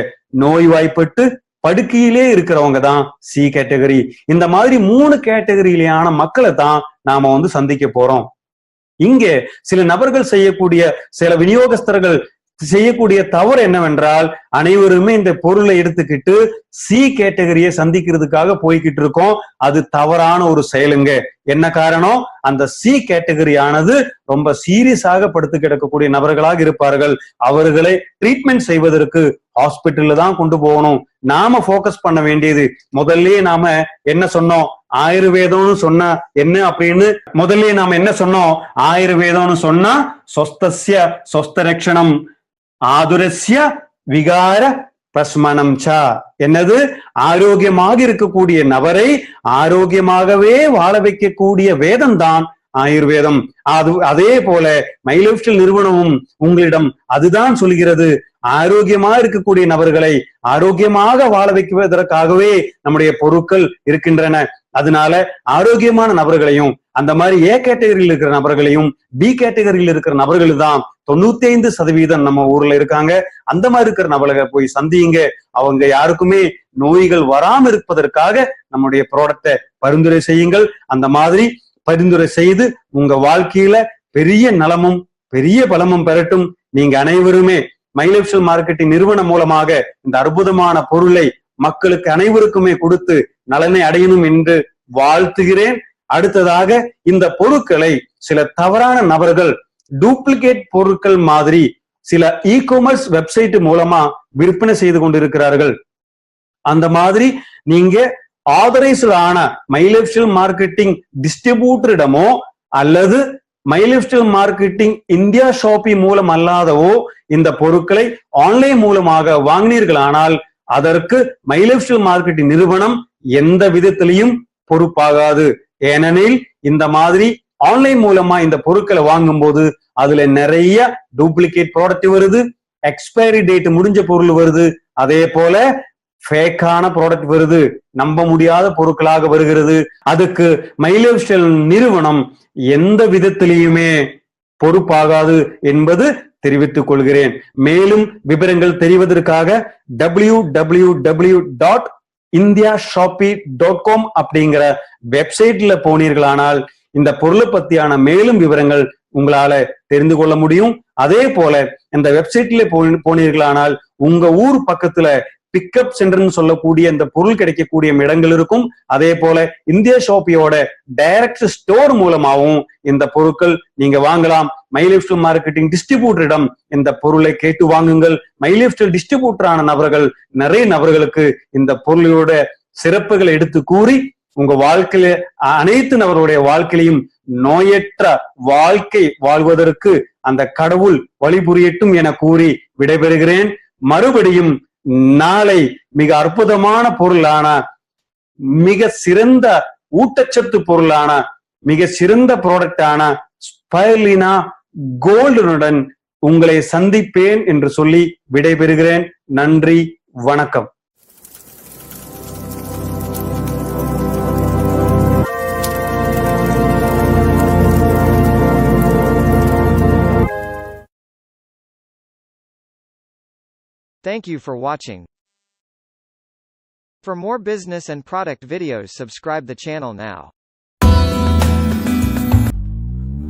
நோய்வாய்ப்பட்டு படுக்கையிலே இருக்கிறவங்க தான் சி கேட்டகரி. இந்த மாதிரி 3 கேட்டகரியிலான மக்களை தான் நாம சந்திக்க போறோம். இங்கே சில நபர்கள் செய்யக்கூடிய, சில விநியோகஸ்தர்கள் செய்யக்கூடிய தவறு என்னவென்றால், அனைவருமே இந்த பொருளை எடுத்துக்கிட்டு சி கேட்டகரியை சந்திக்கிறதுக்காக போய்கிட்டு இருக்கோம். அது தவறான ஒரு செயலுங்க. என்ன காரணம்? அந்த சி கேட்டகரி ஆனது ரொம்ப சீரியஸாக படுத்து கிடக்கக்கூடிய நபர்களாக இருப்பார்கள். அவர்களை ட்ரீட்மெண்ட் செய்வதற்கு ஹாஸ்பிட்டல்ல தான் கொண்டு போகணும். நாம போக்கஸ் பண்ண வேண்டியது, முதல்லயே நாம என்ன சொன்னோம்? ஆயுர்வேதம்னு சொன்னா என்ன அப்படின்னு முதல்ல நாம என்ன சொன்னோம்? ஆயுர்வேதம்னு சொன்னா சொஸ்தஸ்ய சொஸ்தரக்ஷணம் ஆதுரஸ்ய விகார பிரஸ்மனம் ச. என்னது? ஆரோக்கியமாக இருக்கக்கூடிய நபரை ஆரோக்கியமாகவே வாழ வைக்கக்கூடிய வேதம் தான் ஆயுர்வேதம். அதே போல மை லைஃப் ஸ்டைல் நிறுவனமும் உங்களிடம் அதுதான் சொல்கிறது. ஆரோக்கியமா இருக்கக்கூடிய நபர்களை ஆரோக்கியமாக வாழ வைக்குவதற்காகவே நம்முடைய பொருட்கள் இருக்கின்றன. அதனால ஆரோக்கியமான நபர்களையும், அந்த மாதிரி ஏ கேட்டகரியில் இருக்கிற நபர்களையும் பி கேட்டகரியில் இருக்கிற நபர்கள் தான் 95% நம்ம ஊர்ல இருக்காங்க. அந்த மாதிரி இருக்கிற நபர்களை போய் சந்திங்க. அவங்க யாருக்குமே நோய்கள் வராம இருப்பதற்காக நம்முடைய ப்ராடக்டை பரிந்துரை செய்யுங்கள். அந்த மாதிரி பரிந்துரை செய்து உங்க வாழ்க்கையில பெரிய நலமும் பெரிய பலமும் பெறட்டும். நீங்க அனைவருமே மை லைஃப் ஸ்டைல் மார்க்கெட்டிங் நிறுவனம் மூலமாக இந்த அற்புதமான பொருளை மக்களுக்கு அனைவருக்குமே கொடுத்து நலனை அடையணும் என்று வாழ்த்துகிறேன். அடுத்ததாக, இந்த பொருட்களை சில தவறான நபர்கள் டூப்ளிகேட் பொருட்கள் மாதிரி சில இ-காமர்ஸ் வெப்சைட் மூலமா விற்பனை செய்து கொண்டிருக்கிறார்கள். அந்த மாதிரி நீங்க ஆதரைஸ்டு ஆன மை லைஃப் ஸ்டைல் மார்க்கெட்டிங் டிஸ்ட்ரிபியூட்டரிடமோ அல்லது my lifestyle marketing India shoppy மூலம் அல்லாதவோ இந்த பொருட்களை ஆன்லைன் மூலமாக வாங்கினீர்களானால் அதற்கு மை லைஃப் ஸ்டைல் மார்க்கெட்டிங் நிறுவனம் எந்த விதத்திலையும் பொறுப்பாகாது. ஏனெனில் இந்த மாதிரி ஆன்லைன் மூலமா இந்த பொருட்களை வாங்கும் போது அதுல நிறைய டூப்ளிகேட் ப்ராடக்ட் வருது, எக்ஸ்பைரி டேட் முடிஞ்ச பொருள் வருது, அதே போல ஃபேக்கான ப்ராடக்ட் வருது, நம்ப முடியாத பொருட்களாக வருகிறது. அதுக்கு மை லைஃப் ஸ்டைல் நிறுவனம் எந்த விதத்திலையுமே பொறுப்பாகாது என்பது தெரிவித்துக் கொள்கிறேன். மேலும் விவரங்கள் தெரிவதற்காக www.indiashopee.com அப்படிங்கிற வெப்சைட்ல போனீர்களானால் இந்த பொருளை பத்தியான மேலும் விவரங்கள் உங்களால தெரிந்து கொள்ள முடியும். அதே போல இந்த வெப்சைட்ல போனீர்களானால் உங்க ஊர் பக்கத்துல பிக்கப் சென்டர்னு சொல்லக்கூடிய இந்த பொருள் கிடைக்கக்கூடிய இடங்கள் இருக்கும். அதே போல இந்தியா ஷாப்பியோட டைரக்ட் ஸ்டோர் மூலமாகவும் இந்த பொருட்கள் நீங்க வாங்கலாம். மை லைஃப் ஸ்டைல் மார்க்கெட்டிங் டிஸ்ட்ரிபியூட்டரிடம் இந்த பொருளை கேட்டு வாங்குங்கள். மை லைஃப் ஸ்டைல் டிஸ்ட்ரிபியூட்டரான நபர்கள் நிறைய நபர்களுக்கு இந்த பொருளோட சிறப்புகளை எடுத்து கூறி உங்க வாழ்க்கையில அனைத்து நபருடைய வாழ்க்கையிலையும் நோயற்ற வாழ்க்கை வாழ்வதற்கு அந்த கடவுள் வழிபுரியட்டும் என கூறி விடைபெறுகிறேன். மறுபடியும் நாளை மிக அற்புதமான பொருளான, மிக சிறந்த ஊட்டச்சத்து பொருளான, மிக சிறந்த ப்ராடக்டான ஸ்பைருலினா கோல்டுடன் உங்களை சந்திப்பேன் என்று சொல்லி விடைபெறுகிறேன். நன்றி, வணக்கம். Thank you for watching. For more business and product videos, subscribe the channel now.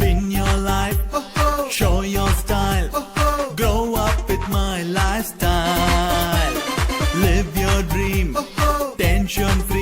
Win your life, show your style, grow up with my lifestyle. Live your dream, tension free.